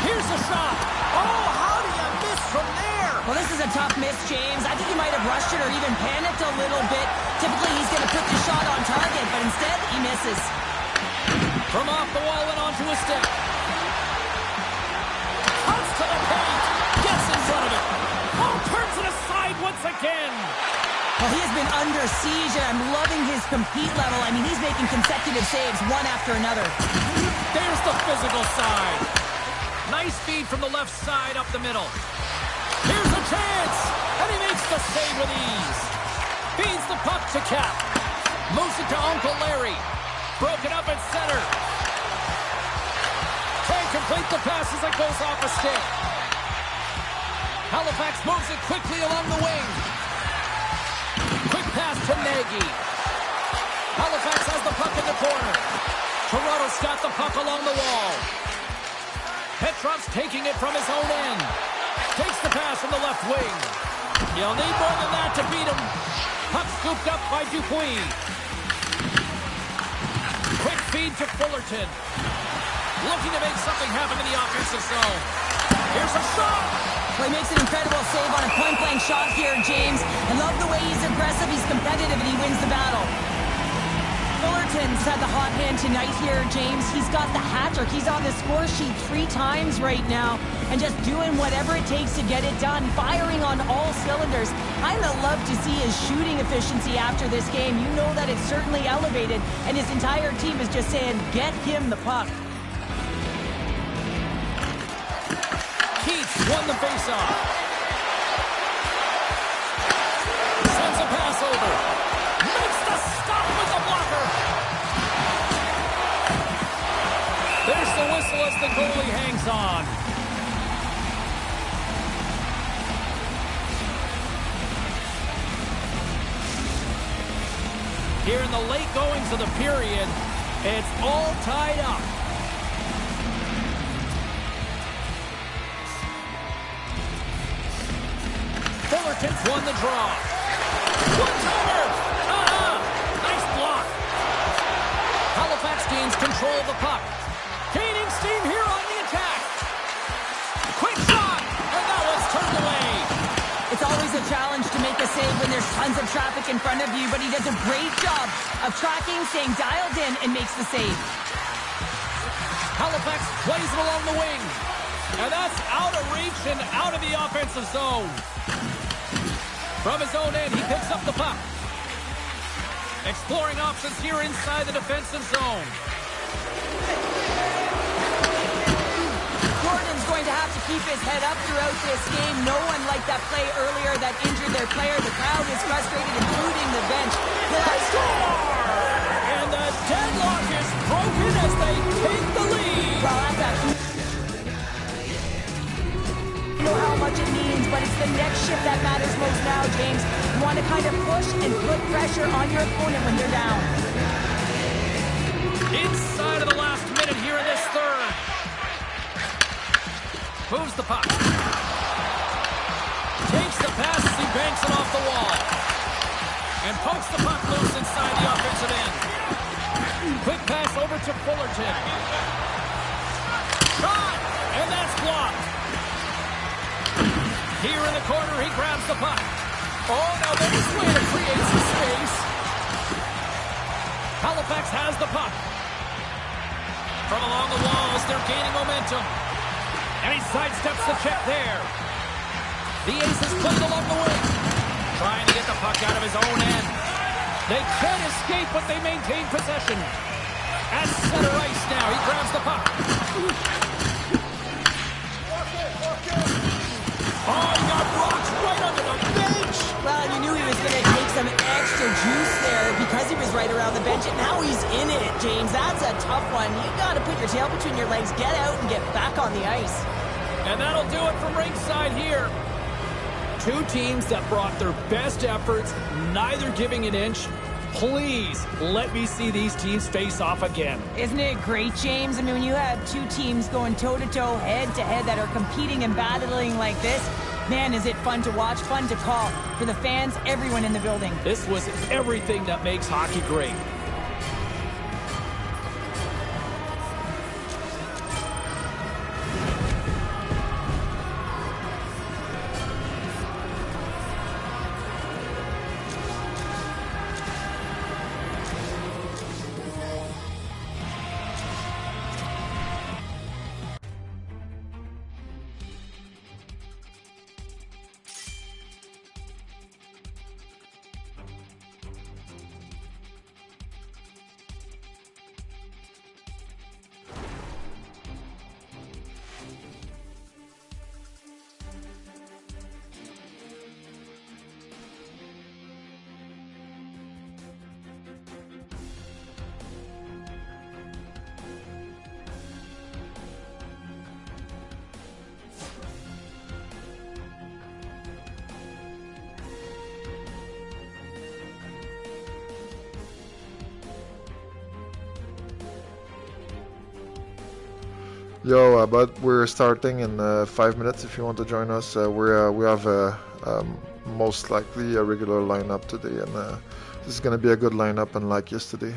Here's a shot. Oh, how do you miss from there? Well, this is a tough miss, James. I think he might have rushed it or even panicked a little bit. Typically, he's going to put the shot on target, but instead, he misses. From off the wall and onto a stick. Cuts to the paint. Gets in front of it. Oh, turns it aside once again. Well, he has been under siege, and I'm loving his compete level. I mean, he's making consecutive saves one after another. There's the physical side. Nice feed from the left side up the middle. Here's a chance, and he makes the save with ease. Feeds the puck to Cap. Moves it to Uncle Larry. Broken up at center. Can't complete the pass as it goes off a stick. Halifax moves it quickly along the wing. Quick pass to Nagy. Halifax has the puck in the corner. Toronto's got the puck along the wall. Petrov's taking it from his own end. Takes the pass from the left wing. You'll need more than that to beat him. Puck scooped up by Dupuis. Quick feed to Fullerton. Looking to make something happen in the offensive zone. Here's a shot. Well, he makes an incredible save on a point-blank shot here, James. I love the way he's aggressive, he's competitive, and he wins the battle. Fullerton's had the hot hand tonight here, James. He's got the hat trick. He's on the score sheet 3 times right now and just doing whatever it takes to get it done, firing on all cylinders. I'd love to see his shooting efficiency after this game. You know that it's certainly elevated, and his entire team is just saying, get him the puck. Keats won the faceoff. Sends a pass over. Makes the stop with the blocker. There's the whistle as the goalie hangs on. Here in the late goings of the period, it's all tied up. Fullerton's won the draw. One-timer! Nice block. Halifax gains control of the puck. Gaining steam here on the attack. Quick shot! And that was turned away. It's always a challenge to make a save when there's tons of traffic in front of you, but he does a great job of tracking, staying dialed in, and makes the save. Halifax plays it along the wing. And that's out of reach and out of the offensive zone. From his own end, he picks up the puck. Exploring options here inside the defensive zone. Gordon's going to have to keep his head up throughout this game. No one liked that play earlier that injured their player. The crowd is frustrated, including the bench. They score! And the deadlock is broken as they take the lead. Well, that's a... You know how much it means, but it's the next shift that matters most now, James. You want to kind of push and put pressure on your opponent when they're down. Inside of the last minute here in this third. Moves the puck. Takes the pass as he banks it off the wall. And pokes the puck loose inside the offensive end. Quick pass over to Fullerton. Shot! And that's blocked. Here in the corner, he grabs the puck. Oh, now there's a way to create some space. Halifax has the puck. From along the walls, they're gaining momentum. And he sidesteps the check there. The Aces played along the wing. Trying to get the puck out of his own end. They can't escape, but they maintain possession. At center ice now, he grabs the puck. Oh, he got rocked right under the bench. Well, you knew he was going to take some extra juice there because he was right around the bench, and now he's in it, James. That's a tough one. You got to put your tail between your legs, get out, and get back on the ice. And that'll do it from ringside here. Two teams that brought their best efforts, neither giving an inch. Please, let me see these teams face off again. Isn't it great, James? I mean, when you have two teams going toe-to-toe, head-to-head that are competing and battling like this, man, is it fun to watch, fun to call. For the fans, everyone in the building. This was everything that makes hockey great. Yo, but we're starting in 5 minutes. If you want to join us, we have most likely a regular lineup today, and this is gonna be a good lineup, unlike yesterday.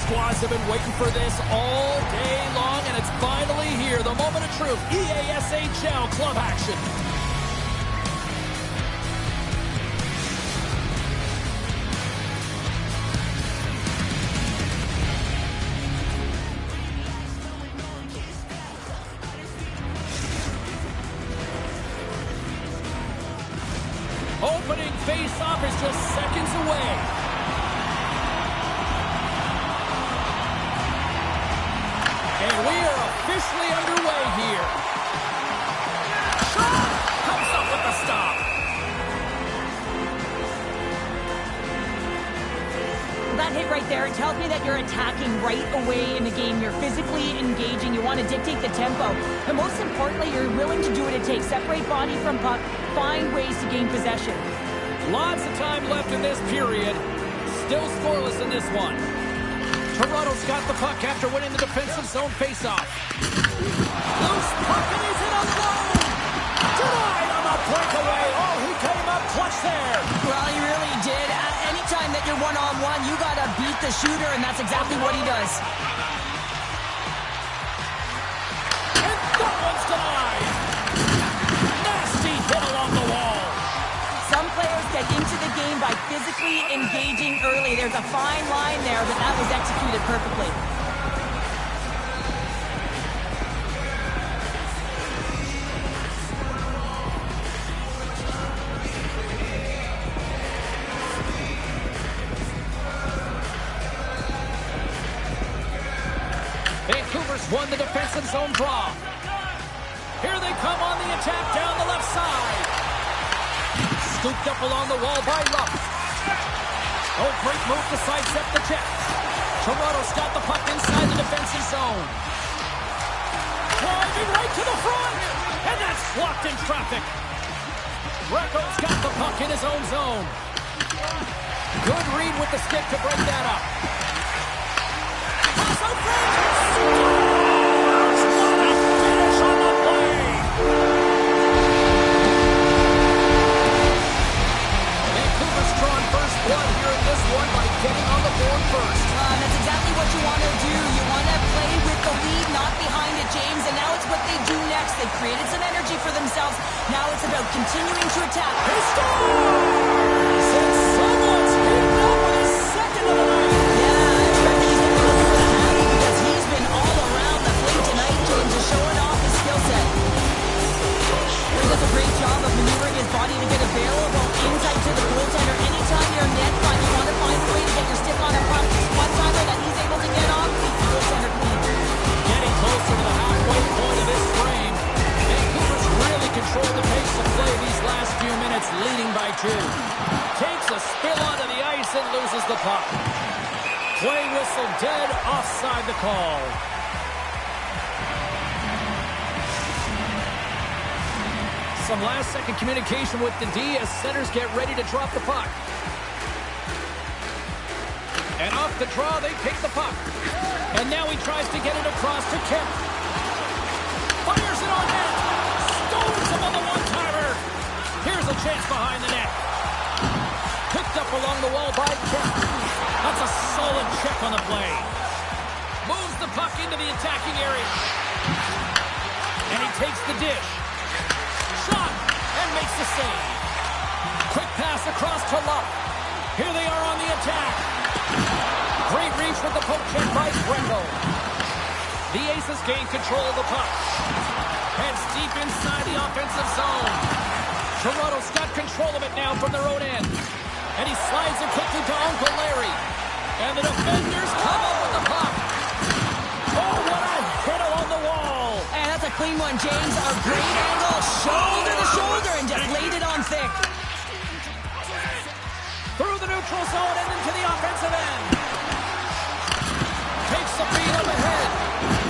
squads have been waiting for this all day long, and it's finally here. The moment of truth. EASHL club action. Opening face-off is just seconds away. And we are officially underway here. Shot! Comes up with the stop. That hit right there, it tells me that you're attacking right away in the game. You're physically engaging. You want to dictate the tempo. And most importantly, you're willing to do what it takes. Separate body from puck. Find ways to gain possession. Lots of time left in this period. Still scoreless in this one. Toronto's got the puck after winning the defensive zone faceoff. Loose puck and he's in alone. Denied on the breakaway. Oh, he came up clutch there. Well, he really did. Anytime that you're one-on-one, you got to beat the shooter, and that's exactly what he does. And that one's denied. Nasty hit along the wall. Some players get into the game by physically engaging early. There's a fine line there, but that was executed perfectly. Vancouver's won the defensive zone draw. Here they come on the attack down the left side. Scooped up along the wall by Luck. Oh, great move to sidestep the check. Toronto's got the puck inside the defensive zone. Driving right to the front. And that's blocked in traffic. Recco's got the puck in his own zone. Good read with the stick to break that up. Pass out front. Scores! What a finish on the play. Vancouver's drawn first blood here in this one by getting on the board first. That's exactly what you want to do. You want to play with the lead, not behind it, James. And now it's what they do next. They've created some energy for themselves. Now it's about continuing to attack. He scores! And someone's beaten up with his second of the night. Yeah, I expect he's going to be looking for the happy because he's been all around the plate tonight, James, just showing off his skill set. He does a great job of maneuvering his body to get available inside to the goaltender. Anytime you're net front, you want to find a way to get your stick on a puck. One timer that he's able to get off, keep the goaltender clean. Getting closer to the halfway point of this frame. Vancouver's really controlled the pace of play these last few minutes, leading by 2. Takes a spill onto the ice and loses the puck. Play whistle dead, offside the call. Some last-second communication with the D as centers get ready to drop the puck. And off the draw, they take the puck. And now he tries to get it across to Kemp. Fires it on net. Stones him on the one-timer. Here's a chance behind the net. Picked up along the wall by Kemp. That's a solid check on the play. Moves the puck into the attacking area. And he takes the dish. Shot and makes the save. Quick pass across to Luck. Here they are on the attack. Great reach with the poke check by Recco. The Aces gain control of the puck. Heads deep inside the offensive zone. Toronto's got control of it now from their own end. And he slides it quickly to Uncle Larry. And the defenders come up with the puck. Oh, what a hit along the wall. And that's a clean one, James. A great angle, shoulder to shoulder, and just laid it on thick. Through the neutral zone and into the offensive end. Takes the beat on the head.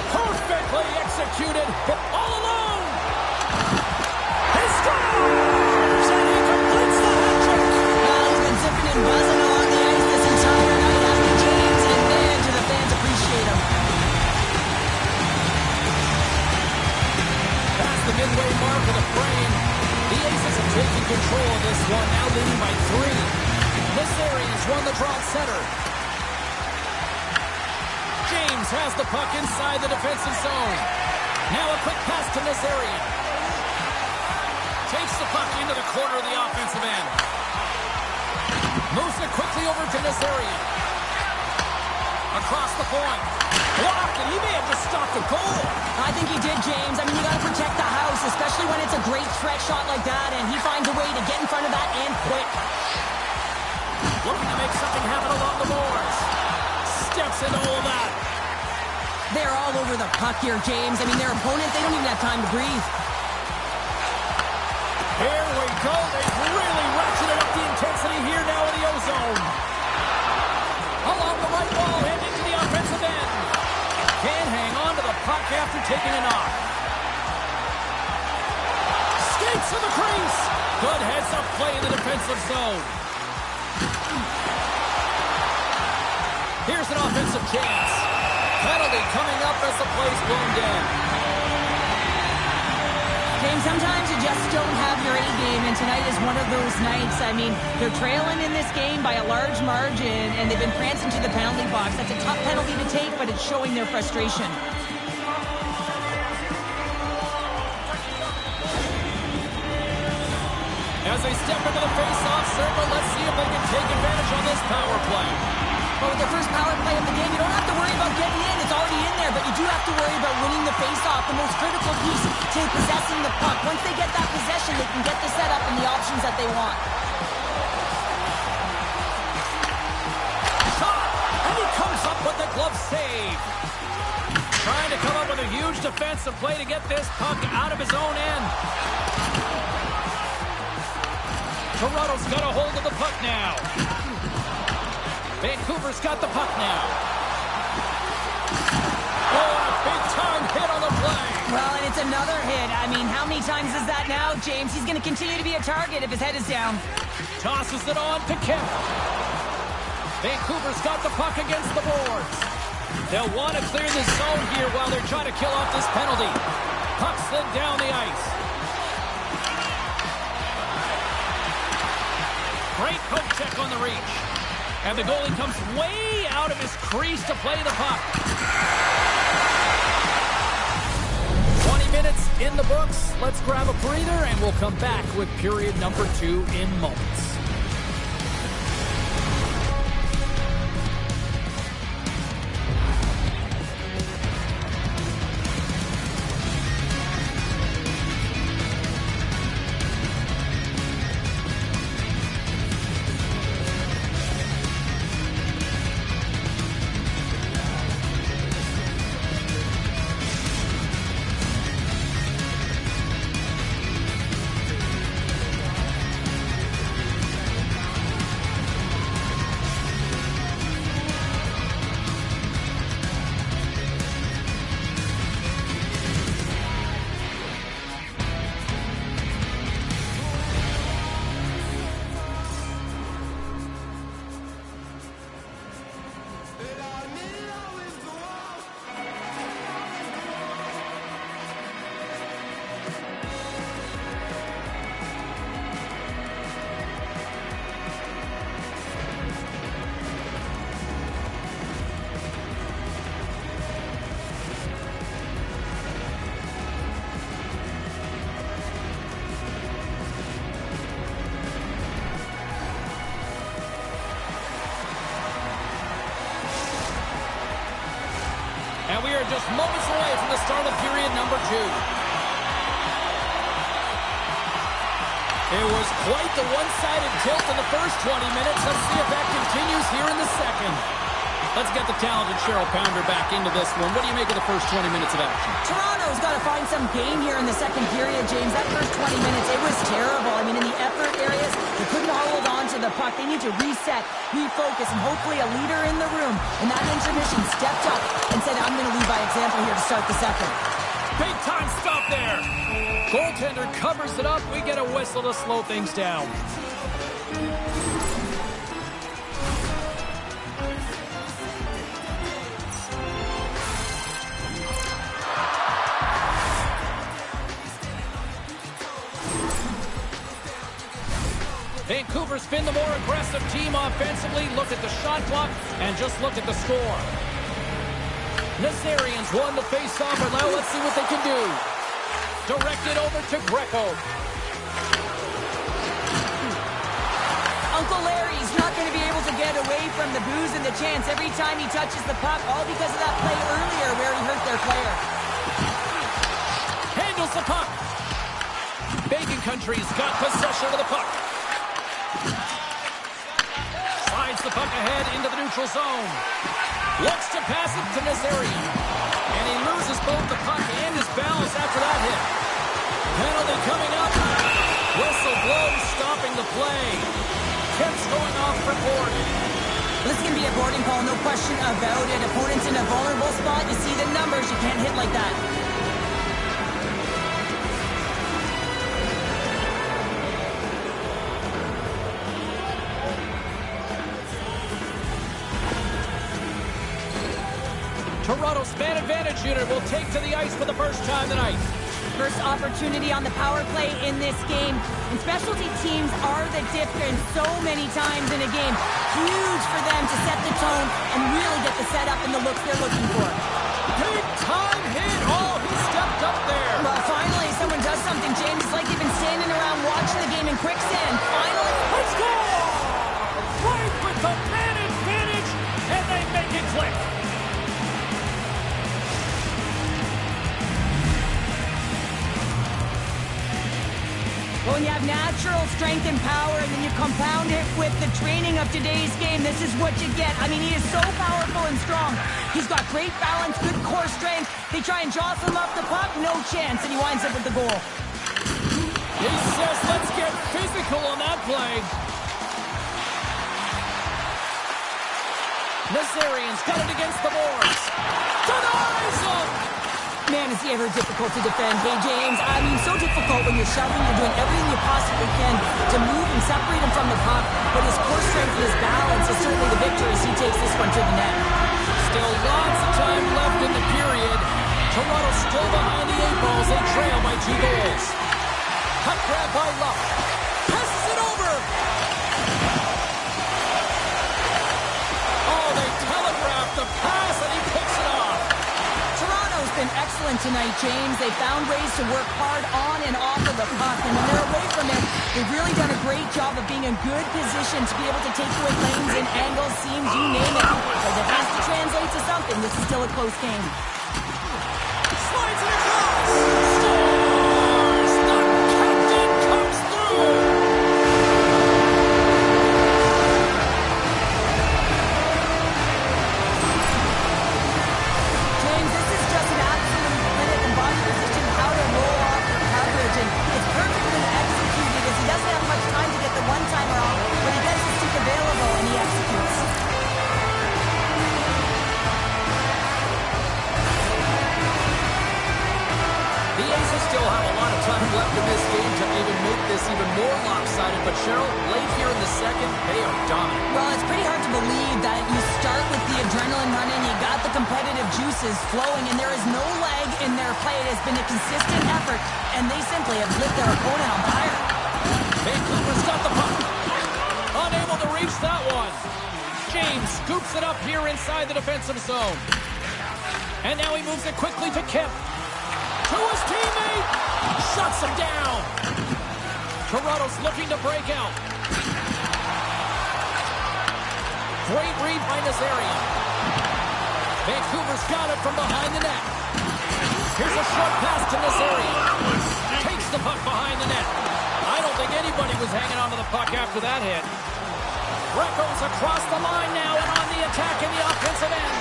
Perfectly executed. All alone. He scores! And he completes the hat trick. Well, he's been zipping and buzzing along the ice this entire night, hasn't James? And man, do the fans appreciate him. Past the midway mark of the frame, the Aces have taken control of this one, now leading by 3. This area has won the draw at center. James has the puck inside the defensive zone. Now a quick pass to Nazarian. Takes the puck into the corner of the offensive end. Moves it quickly over to Nazarian. Across the point. Blocked, and he may have just stopped the goal. I think he did, James. I mean, you got to protect the house, especially when it's a great threat shot like that, and he finds a way to get in front of that and quick. Looking to make something happen along the boards. Steps into all that. They're all over the puck here, James. I mean, their opponent, they don't even have time to breathe. Here we go. They've really ratcheted up the intensity here now in the O-zone. Along the right wall, and into the offensive end. Can't hang on to the puck after taking a knock. Skates to the crease. Good heads-up play in the defensive zone. Here's an offensive chance. Penalty coming up as the play's blown down. James, sometimes you just don't have your A game, and tonight is one of those nights. I mean, they're trailing in this game by a large margin, and they've been prancing to the penalty box. That's a tough penalty to take, but it's showing their frustration. As they step into the face-off circle, let's see if they can take advantage on this power play. Well, with their first power play of the game, you don't have to worry about getting in. It's already in there, but you do have to worry about winning the face-off, the most critical piece to possessing the puck. Once they get that possession, they can get the setup and the options that they want. Shot! And he comes up with the glove save. Trying to come up with a huge defensive play to get this puck out of his own end. Toronto's got a hold of the puck now. Vancouver's got the puck now. Oh, a big-time hit on the play. Well, and it's another hit. I mean, how many times is that now, James? He's going to continue to be a target if his head is down. Tosses it on to Kemp. Vancouver's got the puck against the boards. They'll want to clear the zone here while they're trying to kill off this penalty. Puck slid down the ice. Great poke check on the reach. And the goalie comes way out of his crease to play the puck. 20 minutes in the books. Let's grab a breather, and we'll come back with period number 2 in moments. And we are just moments away from the start of period number 2. It was quite the one-sided tilt in the first 20 minutes. Let's see if that continues here in the second. Let's get the talented Cheryl Pounder back into this one. What do you make of the first 20 minutes of action? Toronto's got to find some game here in the second period, James. That first 20 minutes, it was terrible. I mean, in the effort areas, they couldn't hold on to the puck. They need to reset, refocus, and hopefully a leader in the room in that intermission stepped up and said, I'm going to lead by example here to start the second. Big time stop there. Goaltender covers it up. We get a whistle to slow things down. Vancouver's been the more aggressive team offensively. Look at the shot clock and just look at the score. Nazarians won the face-off, and now let's see what they can do. Directed over to Greco. Uncle Larry's not going to be able to get away from the booze and the chants every time he touches the puck, all because of that play earlier where he hurt their player. Handles the puck. Bacon Country's got possession of the puck. Slides the puck ahead into the neutral zone. Looks to pass it to Nazarian. And he loses both the puck and his balance after that hit. Penalty coming up. Whistle blows, stopping the play. Kemp's going off for boarding. This is going to be a boarding call, no question about it. Opponent's in a vulnerable spot. You see the numbers. You can't hit like that. Toronto's man advantage unit will take to the ice for the first time tonight. First opportunity on the power play in this game. And specialty teams are the difference so many times in a game. Huge for them to set the tone and really get the setup and the looks they're looking for. Big time hit. Oh, he stepped up there. Well, finally, someone does something, James. It's like they've been standing around watching the game in quicksand. Finally, let's go! Right with the man advantage, and they make it click. When you have natural strength and power, and then you compound it with the training of today's game, this is what you get. I mean, he is so powerful and strong. He's got great balance, good core strength. They try and jostle him off the puck, no chance, and he winds up with the goal. He says, let's get physical on that play. Nazarian's got it against the boards. Denies him! Man, is he ever difficult to defend. Hey, James, I mean, so difficult when you're shoving, you're doing everything you possibly can to move and separate him from the puck, but his core strength and his balance is certainly the victory as he takes this one to the net. Still lots of time left in the period. Toronto still behind the 8 balls. They trail by 2 goals. Cut grab by Luck. Passes it over. Oh, they telegraphed the pass, and he picks it off. Toronto's been excellent tonight, James. They found ways to work hard on and off of the puck, and when they're away from it, they've really done a great job of being in good position to be able to take away lanes and angles, seams, you name it. But it has to translate to something. This is still a close game. Slides it across. Scores! The captain comes through. James, this is just an absolute clinic and body position, how to roll off the coverage, and it's perfectly executed as he doesn't have much time to get the one-timer off, but he gets his stick available and he executes. The Aces still have a lot of time left in this game to even make this even more lopsided, but Cheryl, late here in the second, they are dominant. Well, it's pretty hard to believe that you start with the adrenaline running, you got the competitive juices flowing, and there is no lag in their play. It has been a consistent effort, and they simply have lit their opponent on fire. Vancouver's got the puck. Unable to reach that one. James scoops it up here inside the defensive zone. And now he moves it quickly to Kemp. To his teammate. Shuts him down. Toronto's looking to break out. Great read by Nazarian. Vancouver's got it from behind the net. Here's a short pass to Nazarian. Takes the puck behind the net. I don't think anybody was hanging onto the puck after that hit. Greco's across the line now and on the attack in the offensive end.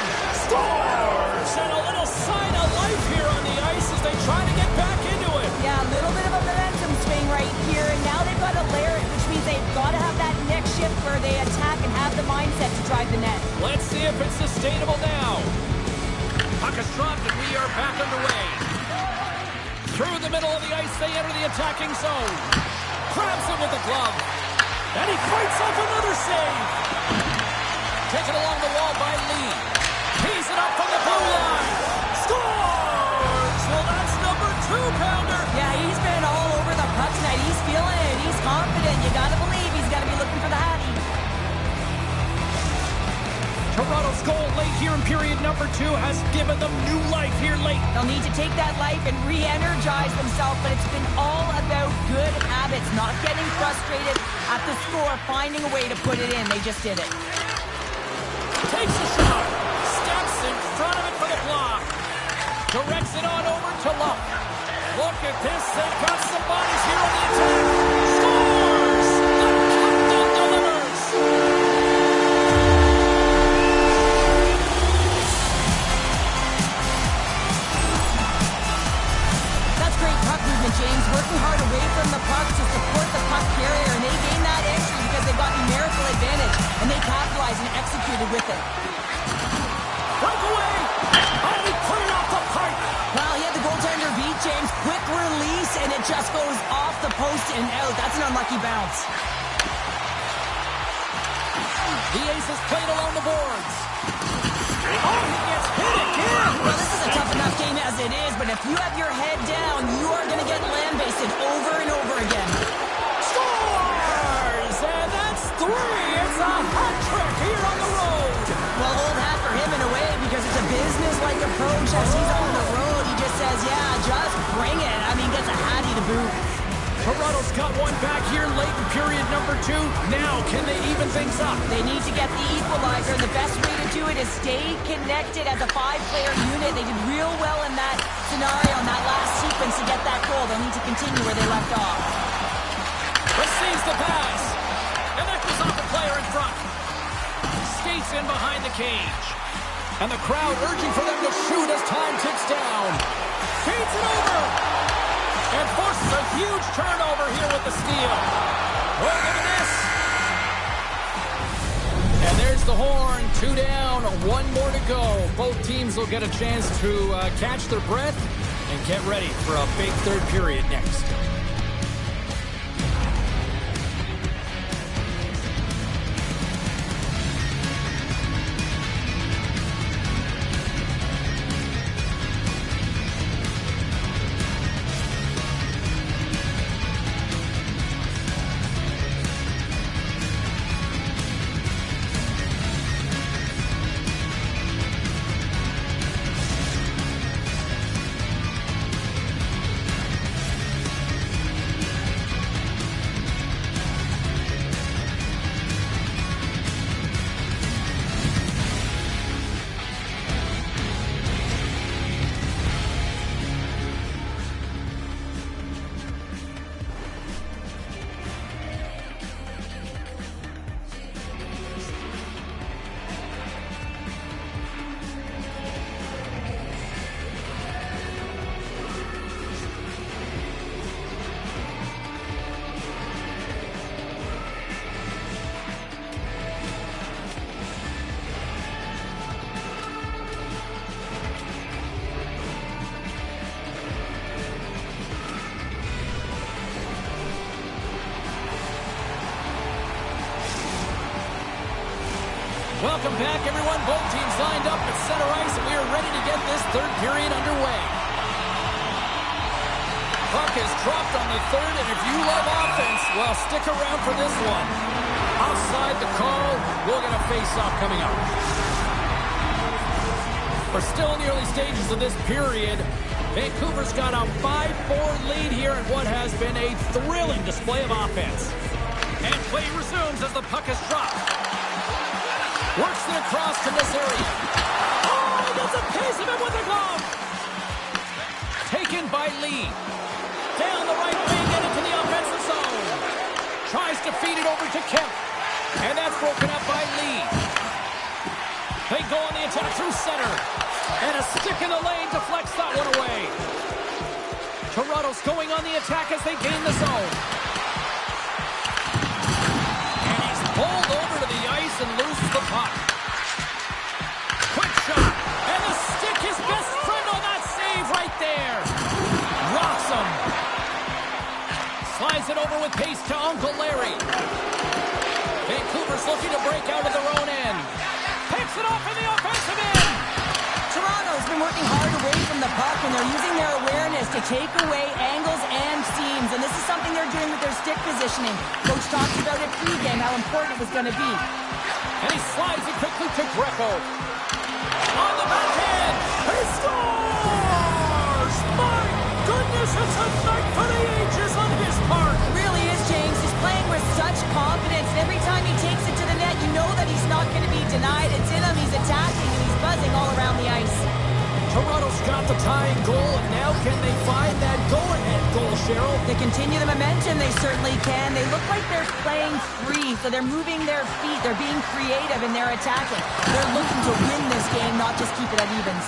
Scores! And a little sign of life here on the ice as they try to get back into it. Yeah, a little bit of a momentum swing right here, and now they've got to layer it, which means they've got to have that next shift where they attack and have the mindset to drive the net. Let's see if it's sustainable now. Puck is dropped and we are back underway. Through the middle of the ice, they enter the attacking zone. Grabs it with the glove. And he fights off another save. Taken along the wall by Lee. Tees it up from the blue line. Scores! Well, that's number 2-pounder. Yeah, he's been all over the puck tonight. He's feeling it. He's confident. You got to believe he's got to be looking for the Hattie. Toronto's goal late here term period number 2 has given them new life here late. They'll need to take that life and re-energize themselves, but it's been all about good habits, not getting frustrated at the score, finding a way to put it in. They just did it. Takes a shot. Steps in front of it for the block. Directs it on over to Luck. Look at this. They've got some bodies here on the attack. Scores! The captain delivers. That's great puck movement, James. Working hard away from the puck to support the puck carrier, and they gained that entry because they got numerical advantage, and they capitalized and executed with it. Breakaway! Oh, he put it off the pipe! Well, he had the goaltender beat, James. Quick release, and it just goes off the post and out. That's an unlucky bounce. The Aces played along the boards. Oh, he gets hit again! Well, this is a tough enough game as it is, but if you have your head down, you are going to get land-basted over and over again. Scores! And that's 3! It's a hat trick here on the road! Well, old hat for him in a way, because it's a business-like approach as he's on the road. He just says, yeah, just bring it. I mean, gets a hattie to boot. Toronto's got one back here late in period number 2. Now, can they even things up? They need to get the equalizer, and the best way to do it is stay connected as a 5-player unit. They did real well in that scenario, in that last sequence to get that goal. They'll need to continue where they left off. Receives the pass. And that goes off the player in front. Skates in behind the cage. And the crowd urging for them to shoot as time ticks down. Feeds it over. And forces a huge turnover here with the steal. Oh, look at this. And there's the horn. 2 down, 1 more to go. Both teams will get a chance to catch their breath and get ready for a big third period next. Welcome back, everyone. Both teams lined up at center ice, and we are ready to get this third period underway. Puck is dropped on the third, and if you love offense, well, stick around for this one. Offside the call. We'll get a face-off coming up. We're still in the early stages of this period. Vancouver's got a 5-4 lead here in what has been a thrilling display of offense. And play resumes as the puck is dropped. Works it across to this area. Oh, that's a piece of it with a glove. Taken by Lee. Down the right wing and into the offensive zone. Tries to feed it over to Kemp. And that's broken up by Lee. They go on the attack through center. And a stick in the lane deflects that one away. Toronto's going on the attack as they gain the zone. And he's pulled over to the ice and loses the puck. Quick shot. And the stick, his best friend on that save right there. Rocks him. Slides it over with pace to Uncle Larry. Vancouver's looking to break out of their own end. Picks it off in the offensive end. Toronto's been working hard away from the puck, and they're using their awareness to take away angles and seams, and this is something they're doing with their stick positioning. Coach talked about it pregame, how important it was going to be. And he slides it quickly to Greco. On the backhand. He scores! My goodness, it's a night for the ages on his part. It really is, James. He's playing with such confidence. Every time he takes it to the net, you know that he's not going to be denied. It's in him. He's attacking, and he's buzzing all around the ice. Toronto's got the tying goal, and now can they find that go-ahead goal, Cheryl? To continue the momentum, they certainly can. They look like they're playing free, so they're moving their feet. They're being creative, and they're attacking. They're looking to win this game, not just keep it at evens.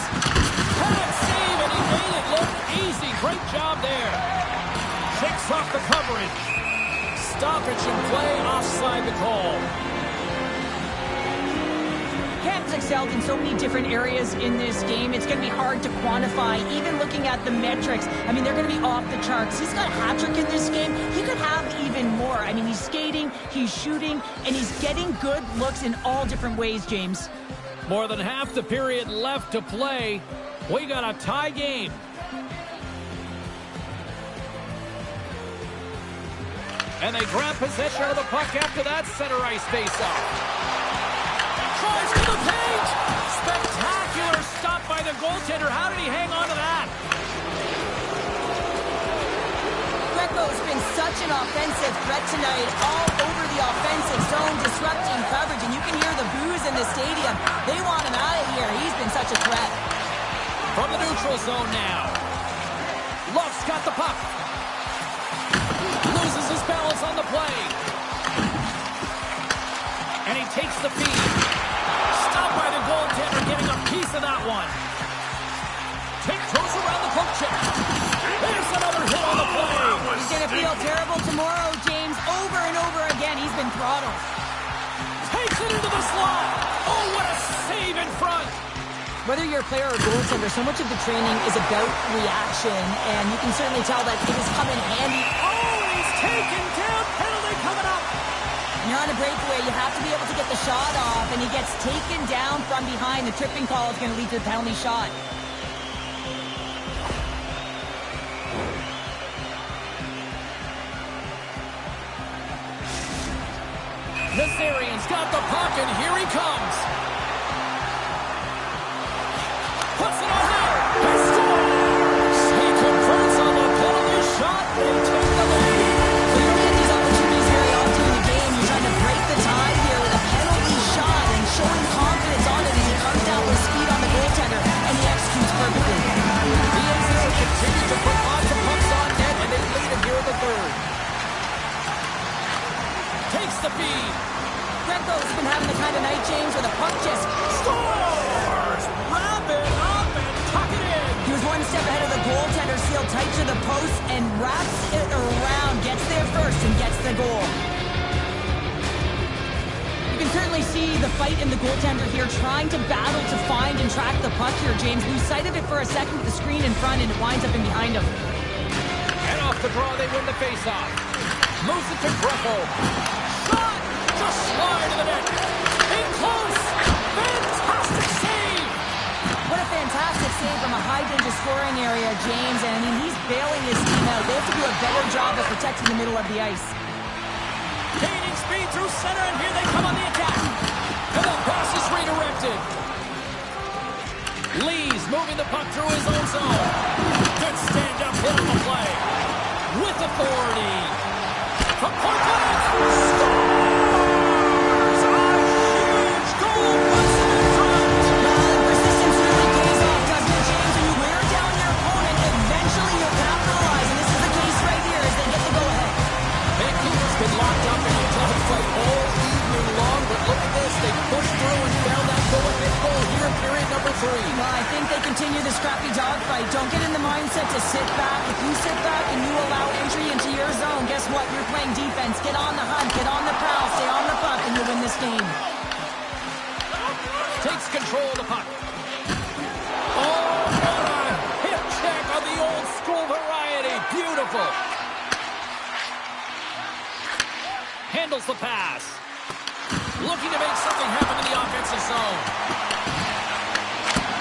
Pad save, and he made it look easy. Great job there. Shakes off the coverage. Stoppage in play, offside the call. Canada's excelled in so many different areas in this game. It's going to be hard to quantify. Even looking at the metrics, I mean, they're going to be off the charts. He's got a hat trick in this game. He could have even more. I mean, he's skating, he's shooting, and he's getting good looks in all different ways, James. More than half the period left to play. We got a tie game. And they grab possession of the puck after that center ice face-off. Tries to the paint. Spectacular stop by the goaltender. How did he hang on to that? Greco's been such an offensive threat tonight, all over the offensive zone, disrupting coverage, and you can hear the boos in the stadium. They want him out of here. He's been such a threat. From the neutral zone now. Luff's got the puck. Loses his balance on the play. And he takes the feed. Stopped by the goaltender, getting a piece of that one. Throws around the poke check. There's another hit on the play. He's going to feel terrible tomorrow, James. Over and over again, he's been throttled. Takes it into the slot. Oh, what a save in front. Whether you're a player or goaltender, so much of the training is about reaction, and you can certainly tell that it has come in handy. Oh, he's taken down. Penalty coming up. You're on a breakaway, you have to be able to get the shot off, and he gets taken down from behind. The tripping call is going to lead to the penalty shot. Nazarian's got the puck, and here he comes. Puts it on there. He scores! He converts on the penalty shot. They take the lead. So you don't get these opportunities very often in the game. You're trying to break the tie here with a penalty shot and showing confidence on it as he comes down with speed on the goaltender, and he executes perfectly. The Aces have continued to put lots of pucks on net, and they lead it here in the third. Takes the feed. Greco's been having the kind of night, James, where the puck just scores! Wrap it up and tuck it in. He was one step ahead of the goaltender, sealed tight to the post, and wraps it around, gets there first, and gets the goal. You can certainly see the fight in the goaltender here, trying to battle to find and track the puck here, James. Lose sight of it for a second with the screen in front, and it winds up in behind him. And off the draw, they win the faceoff. Moves it to Greco. Shot! Just slide to the net. In close. Fantastic save. What a fantastic save from a high-danger scoring area, James. And, I mean, he's bailing his team out. They have to do a better job of protecting the middle of the ice. Gaining speed through center, and here they come on the attack. And the pass is redirected. Lee's moving the puck through his own zone. Good stand-up hit on the play. With authority. From point blank. Scores! A huge goal puts them in front. Well, persistence really pays off, doesn't it, James? When you wear down your opponent, eventually you'll capitalize. And this is the case right here as they get the go-ahead. Vancouver's been locked up in a tough fight all evening long, but look at this. They pushed through and found that go-ahead goal here in period number 3. Well, I think they continue the scrappy dogfight. Don't get in the mindset to sit back. If you sit back and you allow entry into your zone, guess what? You're playing defense. Get on the hunt, get on the prowl, stay on the puck, and you'll win this game. Takes control of the puck. Oh, what a hip check on the old school variety. Beautiful. Handles the pass. Looking to make something happen in the offensive zone.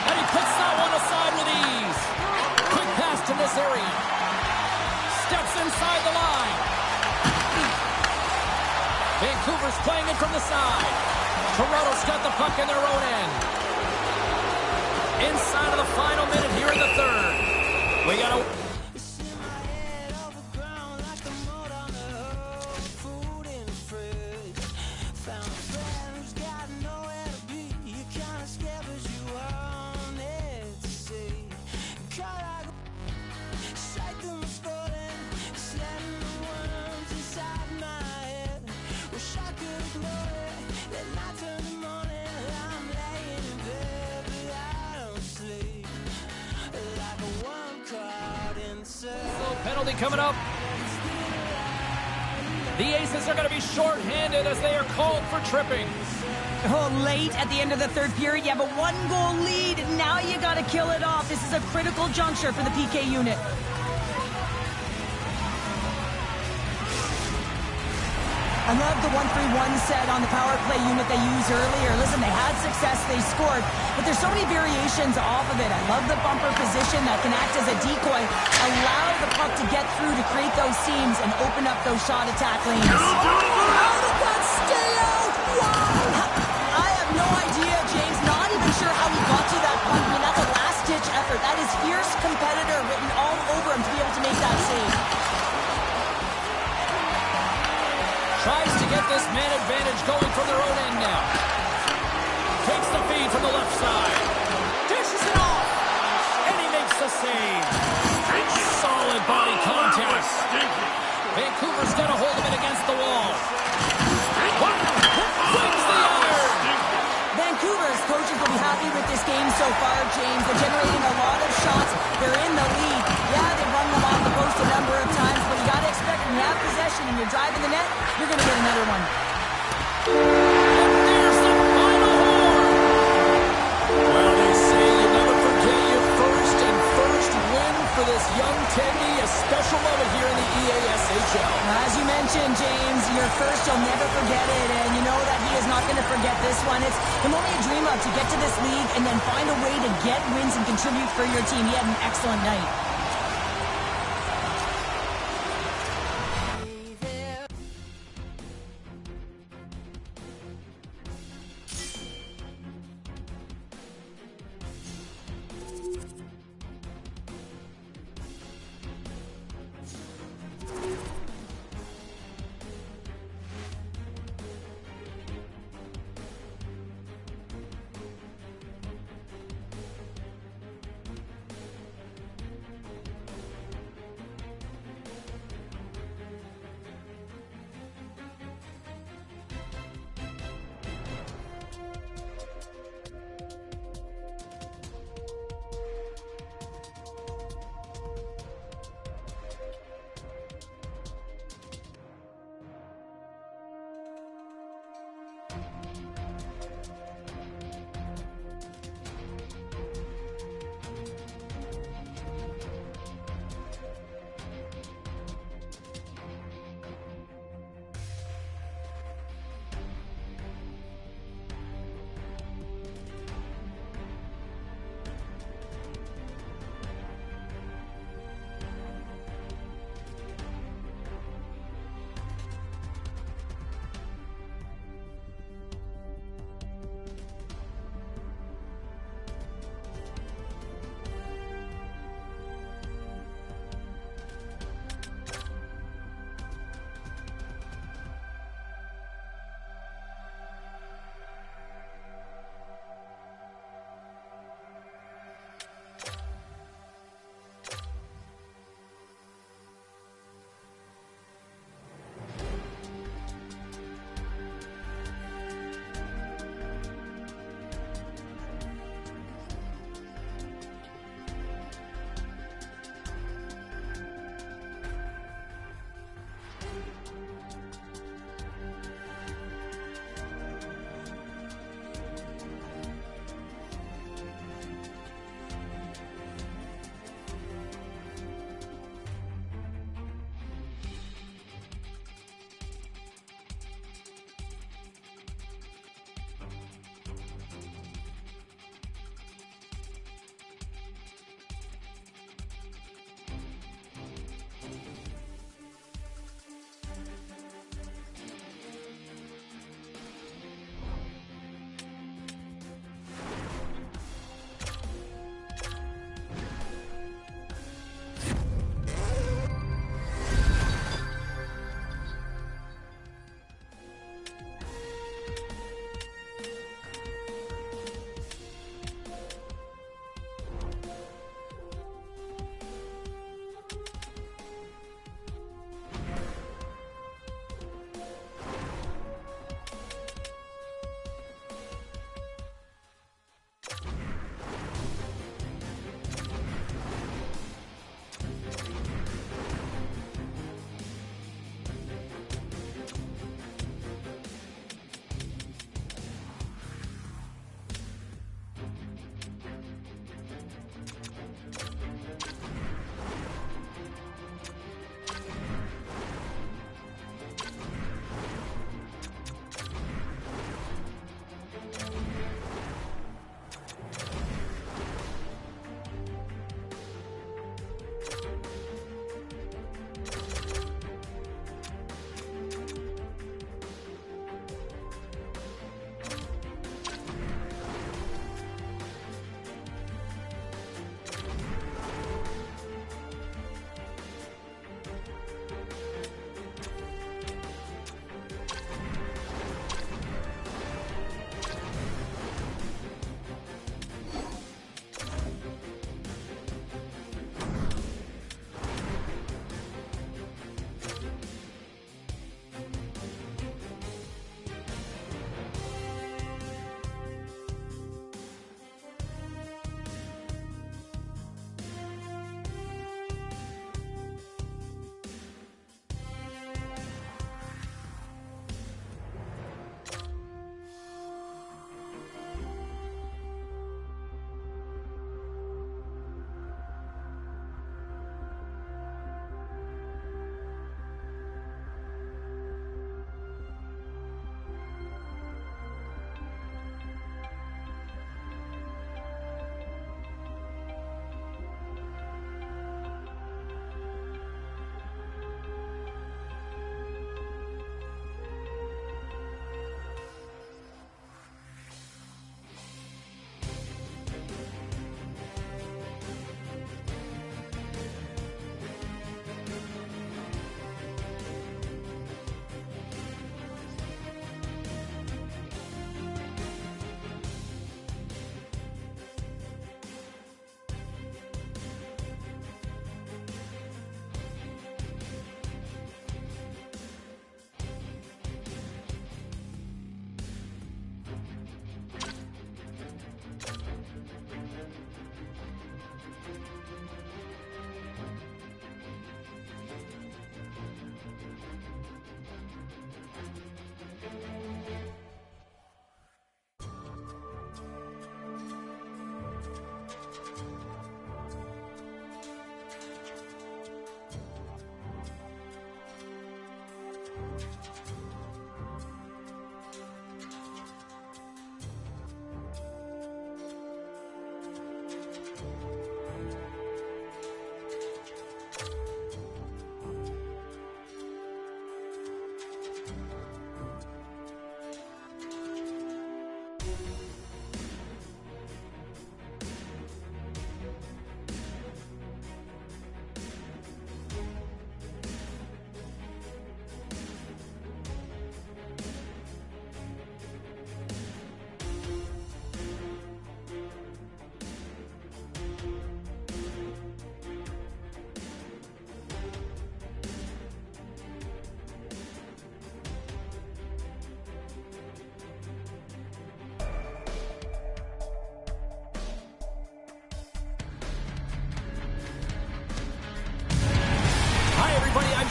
And he puts that one aside with ease. Quick pass to Nazarian. Steps inside the line. Vancouver's playing it from the side. Toronto's got the puck in their own end. Inside of the final minute here in the third. We got to... Penalty coming up. The Aces are going to be short-handed as they are called for tripping. Oh, late at the end of the third period, you have a one-goal lead. Now you got to kill it off. This is a critical juncture for the PK unit. I love the 1-3-1 set on the power play unit they used earlier. Listen, they had success, they scored, but there's so many variations off of it. I love the bumper position that can act as a decoy, allow the puck to get through to create those seams and open up those shot attack lanes. How did that stay out? Wow! I have no idea, James. Not even sure how he got to that puck. I mean, that's a last-ditch effort. That is fierce competitor written all over him to be able to make that save. Tries to get this man advantage going from their own end now. Takes the feed from the left side. Dishes it off. And he makes the save. Solid body contact. Vancouver's got a hold of it against the wall. Brings the iron. Vancouver's coaches will be happy with this game so far, James. They're generating a lot of shots. They're in the lead. Yeah, they've run them off the post a number of times, but you got to expect when you have possession and you're driving the net, you're going to get another one. And there's the final horn. Well, they say you never forget your first win for this young Teddy. A special moment here in the EASHL. As you mentioned, James, your first, you'll never forget it, and you know that he is not going to forget this one. It's him only a dream of to get to this league and then find a way to get wins and contribute for your team. He had an excellent night.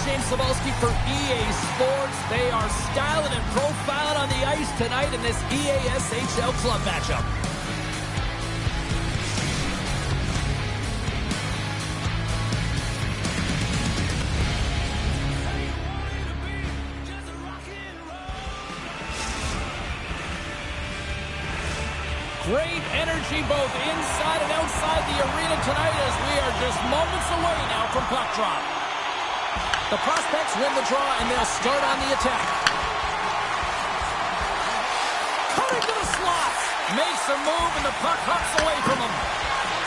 James Cebulski for EA Sports. They are styling and profiling on the ice tonight in this EASHL club matchup. Great energy both inside and outside the arena tonight as we are just moments away now from puck drop. The Prospects win the draw and they'll start on the attack. Cutting to the slot. Makes a move and the puck hops away from him.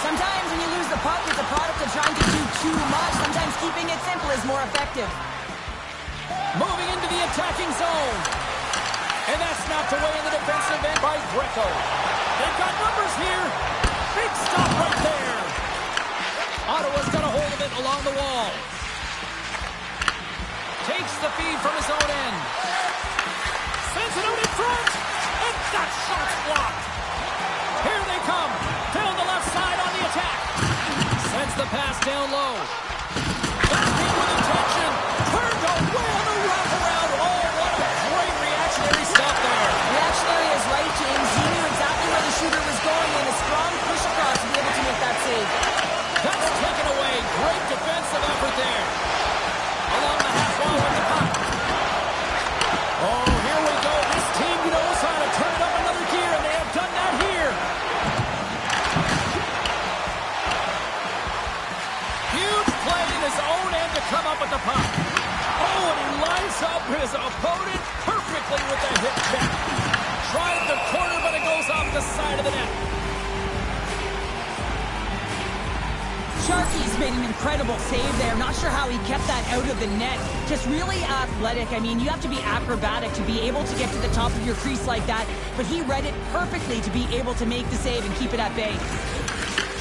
Sometimes when you lose the puck, it's a product of trying to do too much. Sometimes keeping it simple is more effective. Moving into the attacking zone. And that's knocked away in the defensive end by Greco. They've got numbers here. Big stop right there. Ottawa's got a hold of it along the wall. Takes the feed from his own end. Sends it out in front. And that shot's blocked. Here they come. Down the left side on the attack. Sends the pass down low. Back in with intention. Turned away on the wraparound. Oh, what a great reactionary stop there. Reactionary is right, James. He knew exactly where the shooter was going and a strong push across to be able to make that save. That's taken away. Great defensive effort there. Along the half wall with the puck. Oh, here we go. This team knows how to turn it up another gear, and they have done that here. Huge play in his own end to come up with the puck. Oh, and he lines up his opponent perfectly with the hip check. Tried the corner, but it goes off the side of the net. Sharkey's made an incredible save there. Not sure how he kept that out of the net. Just really athletic. I mean, you have to be acrobatic to be able to get to the top of your crease like that, but he read it perfectly to be able to make the save and keep it at bay.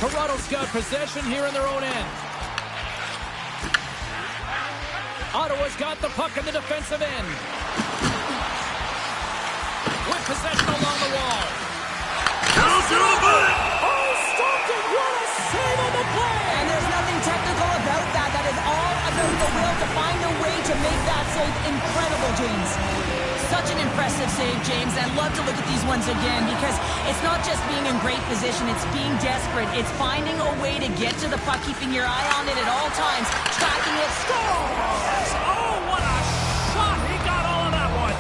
Toronto's got possession here in their own end. Ottawa's got the puck in the defensive end. With possession along the wall. Oh, stopped it! What a save on the play! And there's nothing technical about that. That is all about the will to find a way to make that save incredible, James. Such an impressive save, James. I love to look at these ones again because it's not just being in great position. It's being desperate. It's finding a way to get to the puck, keeping your eye on it at all times, tracking it, scores! Oh, what a shot! He got all of that one!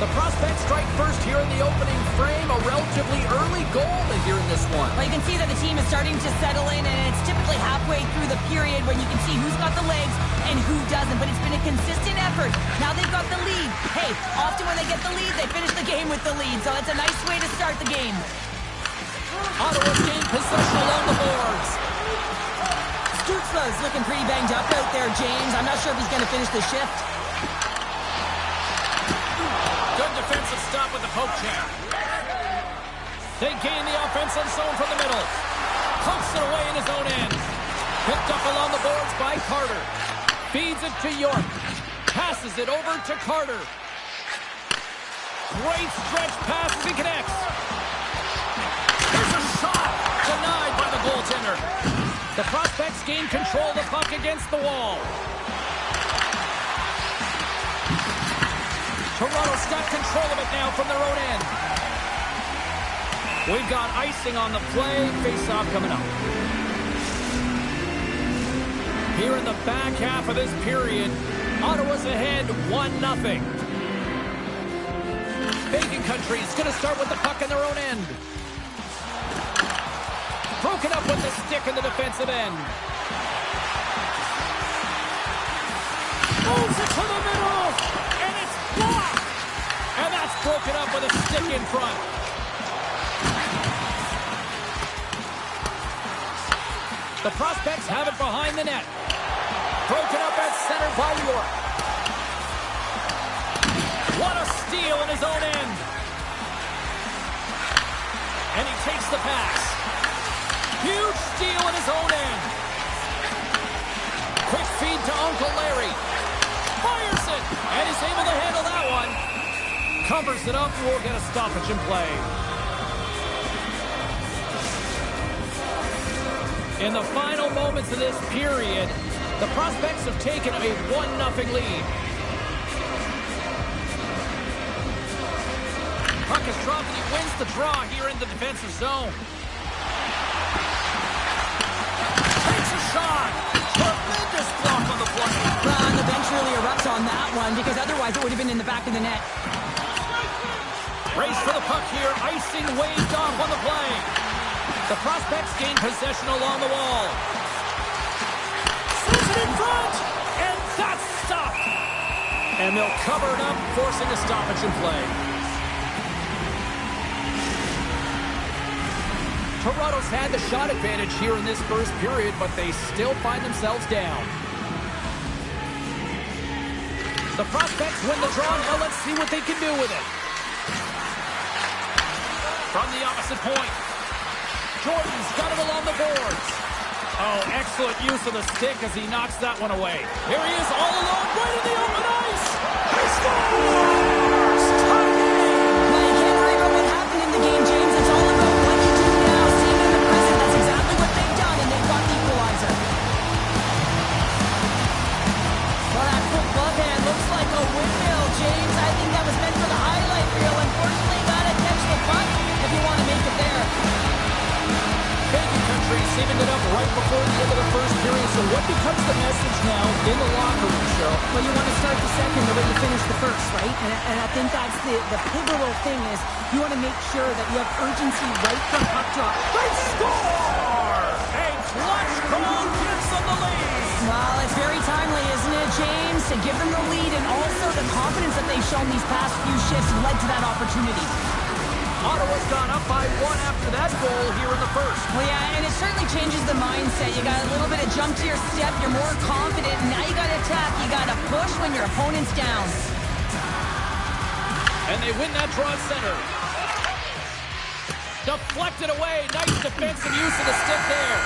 The Prospects strike first here in the opening frame. A relatively early goal here in this one. Well, you can see that the team is starting to settle in, and it's typically halfway through the period when you can see who's got the legs and who doesn't. But it's been a consistent effort. Now they've got the lead. Hey, often when they get the lead, they finish the game with the lead. So it's a nice way to start the game. Ottawa's gained possession along the boards. Stutzla's looking pretty banged up out there, James. I'm not sure if he's going to finish the shift. Good defensive stop with the poke check. They gain the offensive zone from the middle. Pumps it away in his own end. Picked up along the boards by Carter. Feeds it to York. Passes it over to Carter. Great stretch pass as he connects. There's a shot. Denied by the goaltender. The Prospects gain control of the puck against the wall. Toronto's got control of it now from their own end. We've got icing on the play. Face-off coming up. Here in the back half of this period, Ottawa's ahead 1-0. Bacon Country's going to start with the puck in their own end. Broken up with the stick in the defensive end. Moves it to the middle, and it's blocked. And that's broken up with a stick in front. The Prospects have it behind the net. Broken up at center by York. What a steal in his own end. And he takes the pass. Huge steal in his own end. Quick feed to Uncle Larry. Fires it. And he's able to handle that one. Covers it up. We'll get a stoppage in play. In the final moments of this period, the Prospects have taken a 1-0 lead. Puck is dropped and he wins the draw here in the defensive zone. Takes a shot. Tremendous block on the play. And the bench really erupts on that one because otherwise it would have been in the back of the net. Race for the puck here. Icing waved off on the play. The Prospects gain possession along the wall. Sends it in front. And that's stopped. And they'll cover it up, forcing a stoppage in play. Toronto's had the shot advantage here in this first period, but they still find themselves down. The Prospects win the draw. Now let's see what they can do with it. From the opposite point, Jordan's got it along the boards. Oh, excellent use of the stick as he knocks that one away. Here he is all alone, right in the open ice. He scores! Tie game! Well, you can't worry about what happened in the game, James. It's all about what you do now. Seeing in the present, that's exactly what they've done, and they've got the equalizer. Well, that quick glove hand looks like a windmill, James. I think that was meant for the highlight reel. Unfortunately, gotta catch the puck if you want to make it there. Bacon Country saving it up right before the end of the first period. So what becomes the message now in the locker room, Cheryl? Well, you want to start the second the way you finish the first, right? And I think that's the pivotal thing is you want to make sure that you have urgency right from puck drop. They score! A clutch goal gives them the lead. Well, it's very timely, isn't it, James? To give them the lead and also the confidence that they've shown these past few shifts led to that opportunity. Ottawa's gone up by 1 after that goal here in the first. Well, yeah, and it certainly changes the mindset. You got a little bit of jump to your step. You're more confident. And now you got to attack. You got to push when your opponent's down. And they win that draw at center. Deflected away. Nice defensive use of the stick there.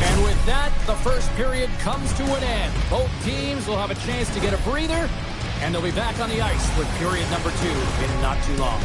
And with that, the first period comes to an end. Both teams will have a chance to get a breather. And they'll be back on the ice with period number 2 in not too long.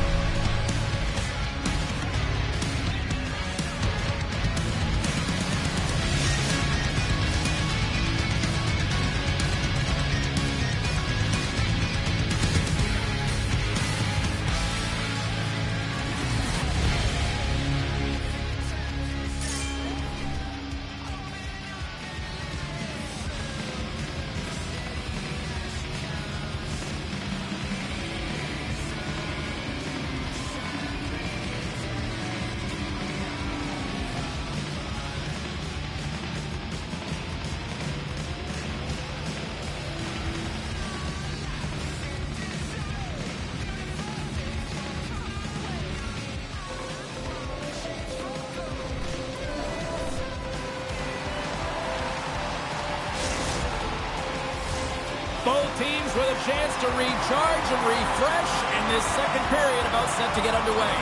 Both teams with a chance to recharge and refresh, and this second period about set to get underway.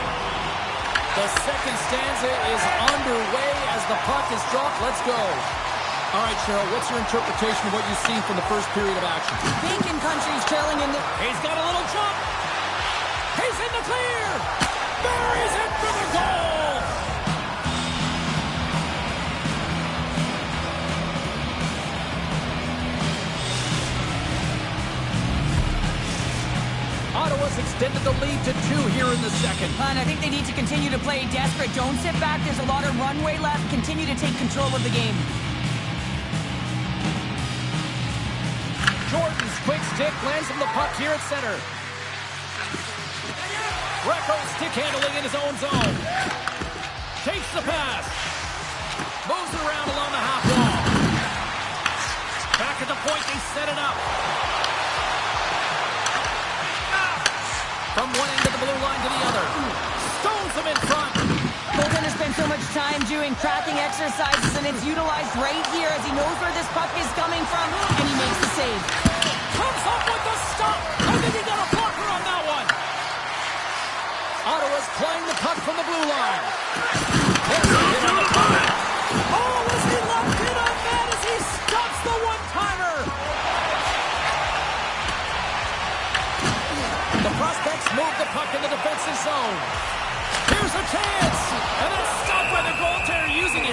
The second stanza is underway as the puck is dropped. Let's go. All right, Cheryl, what's your interpretation of what you've seen from the first period of action? Bacon Country's trailing in the... He's got a little jump. He's in the clear. Buries it for the goal. Ottawa's extended the lead to 2 here in the second. And I think they need to continue to play desperate. Don't sit back. There's a lot of runway left. Continue to take control of the game. Jordan's quick stick lands from the puck here at center. Recco stick handling in his own zone. Takes the pass. Moves around along the half wall. Back at the point, they set it up. From one end of the blue line to the other. Stones him in front. Goaltender spent so much time doing tracking exercises, and it's utilized right here as he knows where this puck is coming from, and he makes the save. Comes up with the stop. I think he got a blocker on that one. Ottawa's playing the puck from the blue line. There's a hit on the puck. Oh, is he locked in on that as he stops the one-timer? The Prospects move the puck in the defensive zone. Here's a chance. And that's stopped by the goaltender using his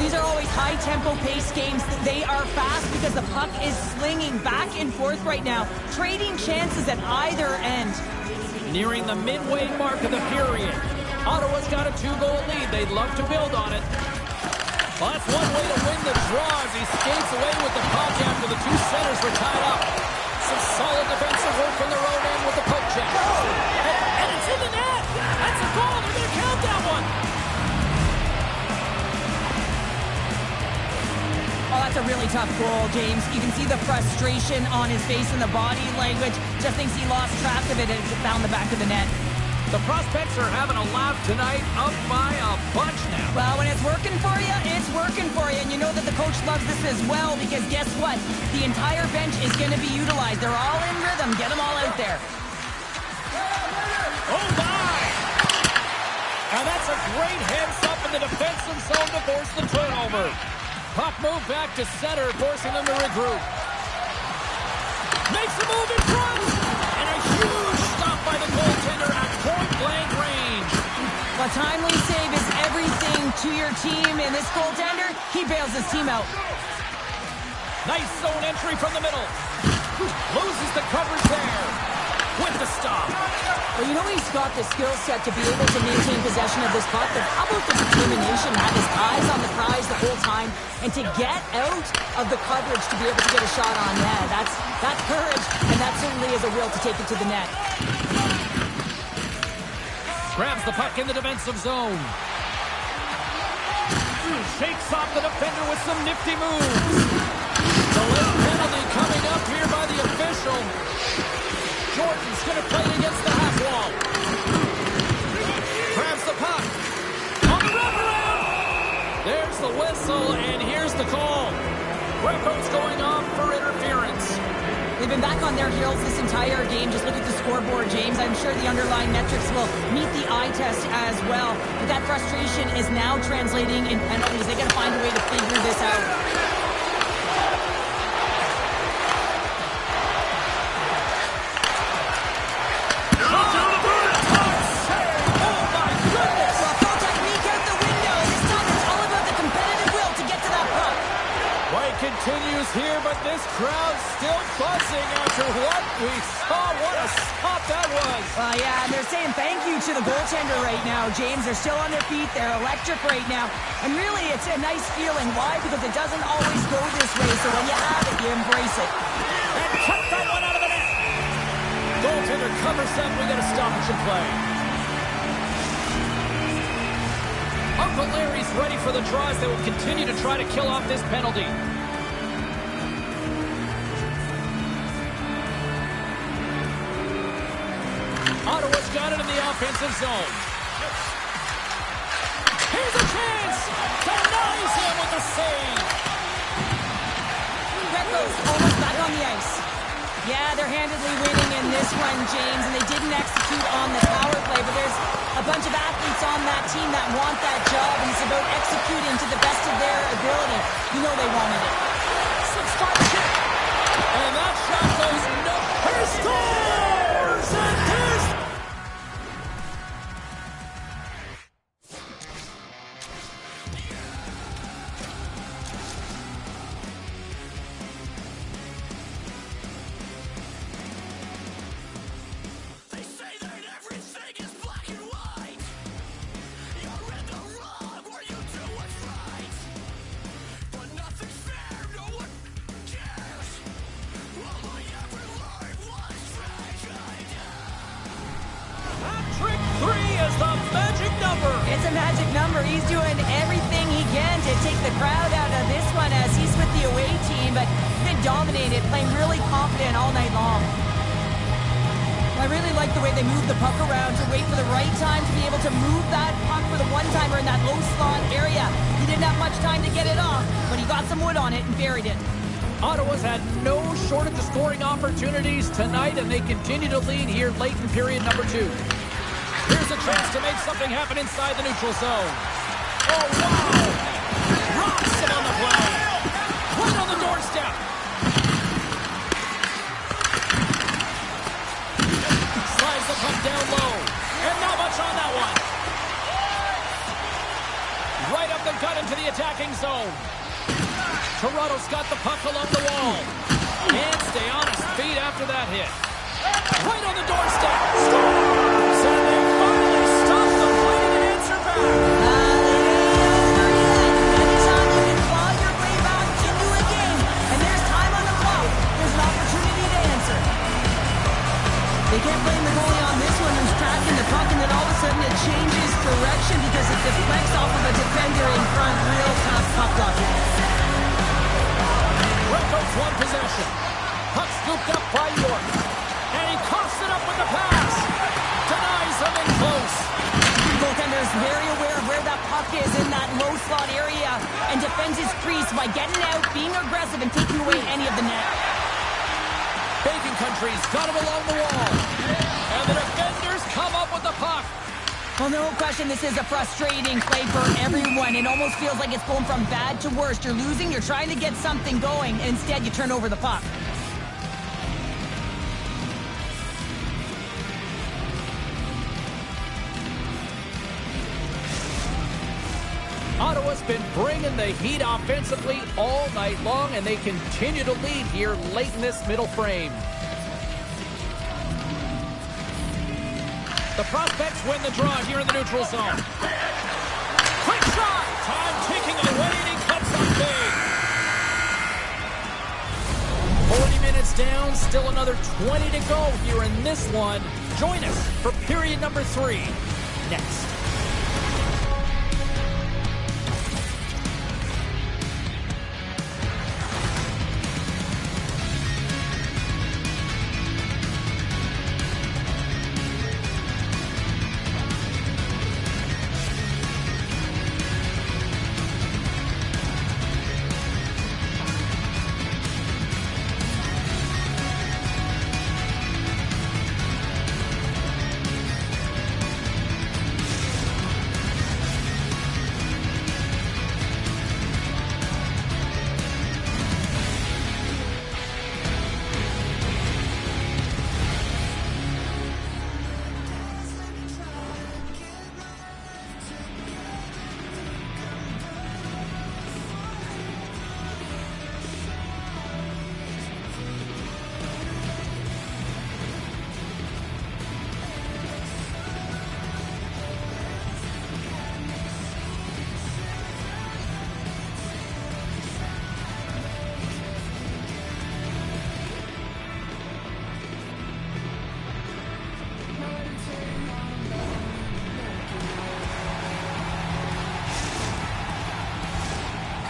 These are always high-tempo pace games. They are fast because the puck is slinging back and forth right now, trading chances at either end. Nearing the midway mark of the period. Ottawa's got a 2-goal lead. They'd love to build on it. Well, that's one way to win the draw as he skates away with the puck after the two centers were tied up. Some solid defensive work from their own end with the poke check. And it's in the net! That's a goal! They're going to count that one! Oh, that's a really tough goal, James. You can see the frustration on his face and the body language. Just thinks he lost track of it and it found the back of the net. The prospects are having a laugh tonight, up by a bunch now. Well, when it's working for you, it's working for you. And you know that the coach loves this as well because guess what? The entire bench is going to be utilized. They're all in rhythm. Get them all out there. Oh, my! And that's a great heads up in the defensive zone to force the turnover. Puck move back to center, forcing them to regroup. Makes a move in front! And a huge stop by the goaltender at point-blank range. A timely save is everything to your team, and this goaltender, he bails his team out. Nice zone entry from the middle. Loses the coverage there with the stop. Well, you know he's got the skill set to be able to maintain possession of this puck, but how about the determination, have his eyes on the prize the whole time, and to get out of the coverage to be able to get a shot on net. That's courage, and that certainly is a will to take it to the net. Grabs the puck in the defensive zone. Shakes off the defender with some nifty moves. The late penalty coming up here by the official. Jordan's going to play it against the half wall. Grabs the puck. On the wraparound. There's the whistle, and here's the call. Greco's going off for interference. They've been back on their heels this entire game. Just look at the scoreboard, James. I'm sure the underlying metrics will meet the eye test as well. But that frustration is now translating in penalties. They got to find a way to figure this out. Continues here, but this crowd's still buzzing after what we saw. What a stop that was. Well, yeah, and they're saying thank you to the goaltender right now, James. They're still on their feet. They're electric right now. And really, it's a nice feeling. Why? Because it doesn't always go this way. So when you have it, you embrace it. And cut that one out of the net. Goaltender covers up. We got a stoppage in play. Uncle Larry's ready for the draws. They will continue to try to kill off this penalty. Ottawa's got it in the offensive zone. Here's a chance! Denies him with a save! Greco's almost back on the ice. Yeah, they're handedly winning in this one, James, and they didn't execute on the power play, but there's a bunch of athletes on that team that want that job, and it's about executing to the best of their ability. You know they wanted it. Six-shot kick! And that shot goes no... He scores! And there's... It's a magic number. He's doing everything he can to take the crowd out of this one as he's with the away team, but he's been dominated, playing really confident all night long. I really like the way they move the puck around to wait for the right time to be able to move that puck for the one-timer in that low slot area. He didn't have much time to get it off, but he got some wood on it and buried it. Ottawa's had no shortage of scoring opportunities tonight, and they continue to lead here late in period number 2. Here's a chance to make something happen inside the neutral zone. Oh, wow! Rocks him on the play. Right on the doorstep. Slides the puck down low. And not much on that one. Right up the gut out into the attacking zone. Toronto's got the puck along the wall. Can't stay on his feet after that hit. Right on the doorstep. Scores! And they finally stop the play and answer back. Anytime you can claw your way back into a game, and there's time on the clock, there's an opportunity to answer. They can't blame the goalie on this one who's tracking the puck, and then all of a sudden it changes direction because it deflects off of a defender in front. Real tough puck luck. Redcoats one possession. Puck scooped up by York. And he coughs it up with the pass. Denies him in close. The goaltender is very aware of where that puck is in that low slot area and defends his crease by getting out, being aggressive, and taking away any of the net. Bacon Country's got him along the wall. And the defenders come up with the puck. Well, no question, this is a frustrating play for everyone. It almost feels like it's going from bad to worse. You're losing, you're trying to get something going, and instead you turn over the puck. Ottawa's been bringing the heat offensively all night long, and they continue to lead here late in this middle frame. The prospects win the draw here in the neutral zone. Quick shot! Time ticking away, and he cuts up big. 40 minutes down, still another 20 to go here in this one. Join us for period number 3 next.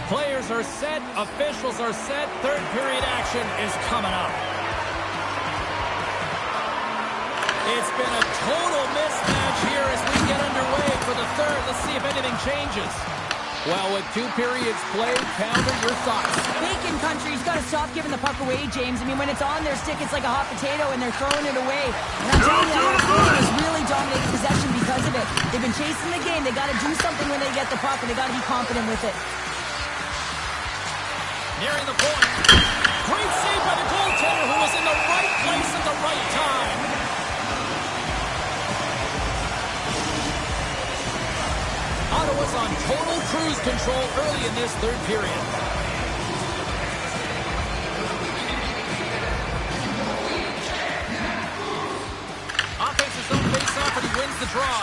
Players are set, officials are set, third period action is coming up. It's been a total mismatch here as we get underway for the third. Let's see if anything changes. Well, with 2 periods played, Pounder, your thoughts? Bacon Country's got to stop giving the puck away, James. I mean, when it's on their stick, it's like a hot potato, and they're throwing it away. And I'm telling you, that has really dominated possession because of it. They've been chasing the game. They got to do something when they get the puck, and they got to be confident with it. Nearing the point. Great save by the goaltender who was in the right place at the right time. Ottawa's on total cruise control early in this third period. Offensive zone face-off, and he wins the draw.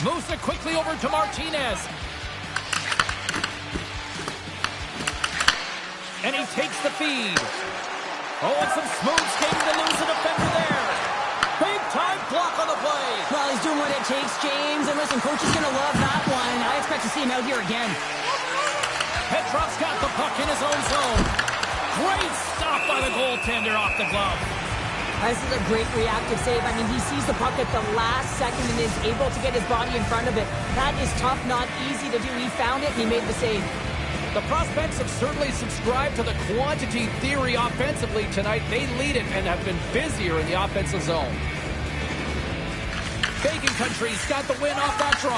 Moves it quickly over to Martinez. And he takes the feed. Oh, and some smooth skating to lose a defender there. Big-time block on the play. Well, he's doing what it takes, James. And listen, coach is going to love that one. I expect to see him out here again. Petrov's got the puck in his own zone. Great stop by the goaltender off the glove. This is a great reactive save. I mean, he sees the puck at the last second and is able to get his body in front of it. That is tough, not easy to do. He found it, and he made the save. The prospects have certainly subscribed to the quantity theory offensively tonight. They lead it and have been busier in the offensive zone. Bacon Country's got the win off that draw.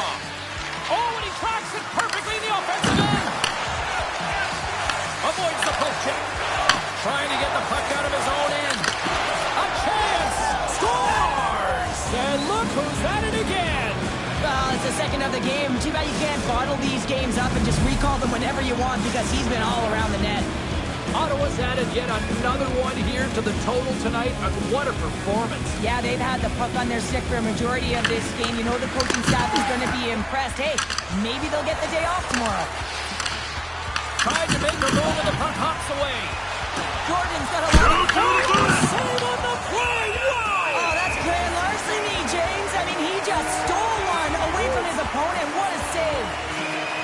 Oh, and he tracks it perfectly in the offensive end. Avoids the poke check. Trying to get the puck out of his own end. A chance! Scores! And look who's at it again. Well, it's the second of the game. Too bad you can't bottle these games up and just recall them whenever you want because he's been all around the net. Ottawa's added yet another one here to the total tonight. What a performance. Yeah, they've had the puck on their stick for a majority of this game. You know the coaching staff is going to be impressed. Hey, maybe they'll get the day off tomorrow. Tried to make a move and the puck hops away. Jordan's got a lot of save on the play. Wow! Oh, that's grand larceny, James. I mean, he just stole one away from his opponent. What a save.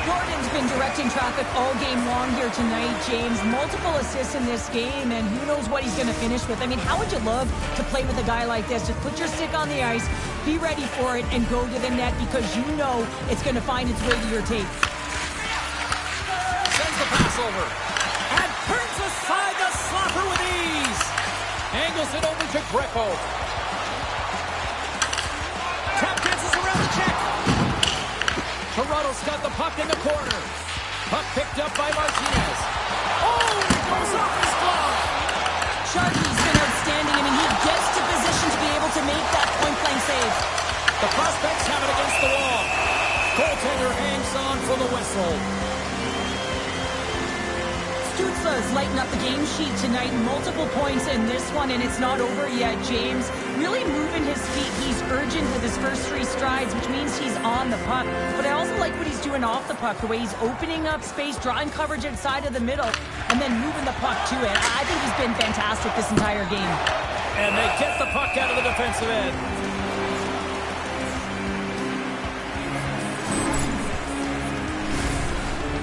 Jordan's been directing traffic all game long here tonight, James. Multiple assists in this game, and who knows what he's going to finish with. I mean, how would you love to play with a guy like this? Just put your stick on the ice, be ready for it, and go to the net because you know it's going to find its way to your tape. Sends the pass over. And turns aside the slapper with ease. Angles it over to Greco. Tap dances around the check. Toronto's got the puck in the corner. Puck picked up by Martinez. Oh, it goes off his glove. Sharky's been outstanding. I mean, he gets to position to be able to make that point-blank save. The prospects have it against the wall. Goaltender hangs on for the whistle. Stützle's lighting up the game sheet tonight. Multiple points in this one, and it's not over yet, James. Really moving his feet. He's urgent with his first 3 strides, which means he's on the puck. But I also like what he's doing off the puck, the way he's opening up space, drawing coverage outside of the middle, and then moving the puck to it. I think he's been fantastic this entire game. And they get the puck out of the defensive end.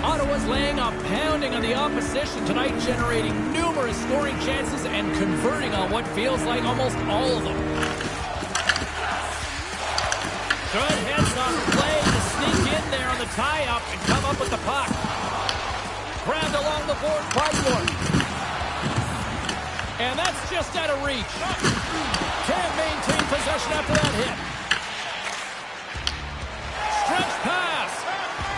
Ottawa's laying a pounding on the opposition tonight, generating numerous scoring chances and converting on what feels like almost all of them. Good heads-up play to sneak in there on the tie-up and come up with the puck. Grabbed along the board by York. And that's just out of reach. Can't maintain possession after that hit. Stretch pass.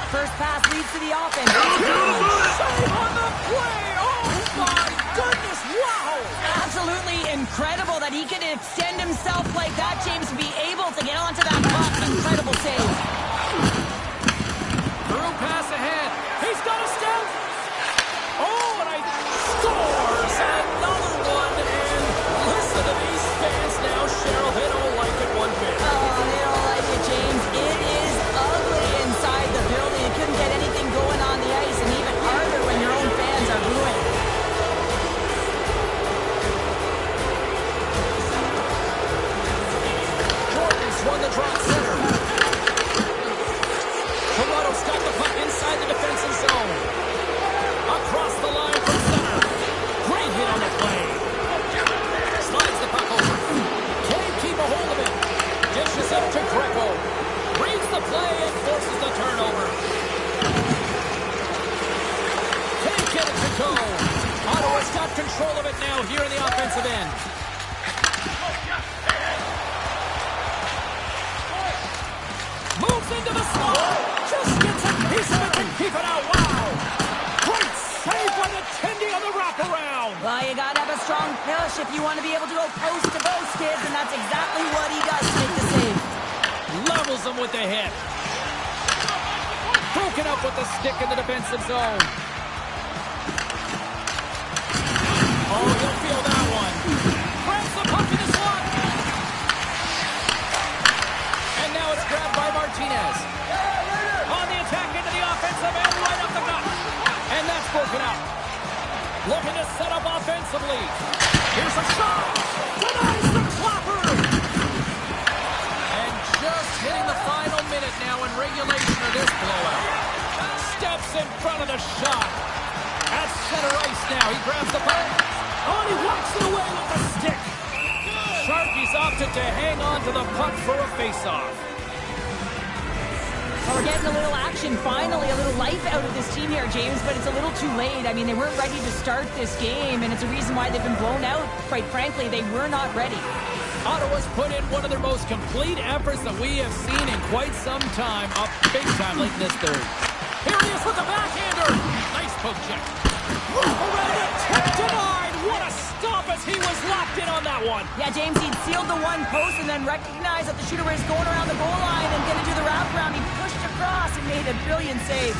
First pass leads to the offense. Save on the play! Oh my goodness, wow! Absolutely incredible that he can extend himself like that, James, to be able to get onto that puck. Incredible save. Through pass ahead. He's got a step. Oh, and he scores another one. And listen to these fans now, Cheryl. They don't like it one bit. Oh, they don't like it, James. It is ugly inside the building. You couldn't get anything going on the ice, and even harder when your own fans are booing. Jordan's won the draw center. Toronto's got the puck inside the defensive zone. Across the line from center. Great hit on the play. Slides the puck over. Can't keep a hold of it. Dishes up to Greco. Reads the play and forces the turnover. Can't get it to go. Ottawa's got control of it now here in the offensive end. Moves into the slot. Just gets a piece of it to keep it out. Wow. Great save by the Tendy on the wraparound. Well, you gotta have a strong push if you want to be able to go post to post, kids, and that's exactly what he does to make the save. Levels him with the hit. Broken up with the stick in the defensive zone. Oh, he'll feel that one. Grabs the puck in the slot. And now it's grabbed by Martinez. On the attack into the offensive end, right up the gut. And that's broken up. Looking to set up offensively. Here's a shot. Denies the clapper. And just hitting the final minute now in regulation of this blowout. Steps in front of the shot. At center ice now. He grabs the puck. Oh, and he walks it away with the stick. Sharky's opted to hang on to the puck for a face-off. Well, we're getting a little action, finally, a little life out of this team here, James, but it's a little too late. I mean, they weren't ready to start this game, and it's a reason why they've been blown out. Quite frankly, they were not ready. Ottawa's put in one of their most complete efforts that we have seen in quite some time, up big time late in this third. Here he is with the backhander. Nice poke check. Around it, tip denied. What a stop as he was locked in on that one. Yeah, James, he'd sealed the one post and then recognized that the shooter was going around the goal line and going to do the wraparound. He pushed across and made a brilliant save.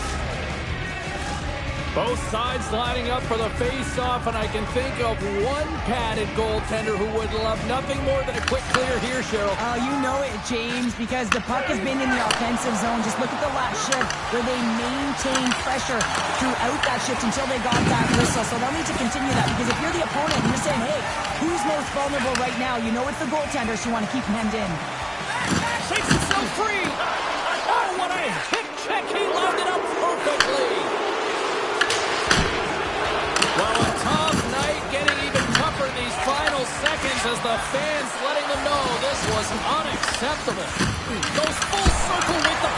Both sides lining up for the face-off, and I can think of one padded goaltender who would love nothing more than a quick clear here, Cheryl. Oh, you know it, James, because the puck has been in the offensive zone. Just look at the last shift where they maintained pressure throughout that shift until they got that whistle. So they'll need to continue that, because if you're the opponent and you're saying, hey, who's most vulnerable right now? You know it's the goaltenders who want to keep them hemmed in. Shakes himself free. Oh, what a hip check. He lined it up perfectly. Well, a tough night, getting even tougher in these final seconds as the fans letting them know this was unacceptable. Goes full circle with the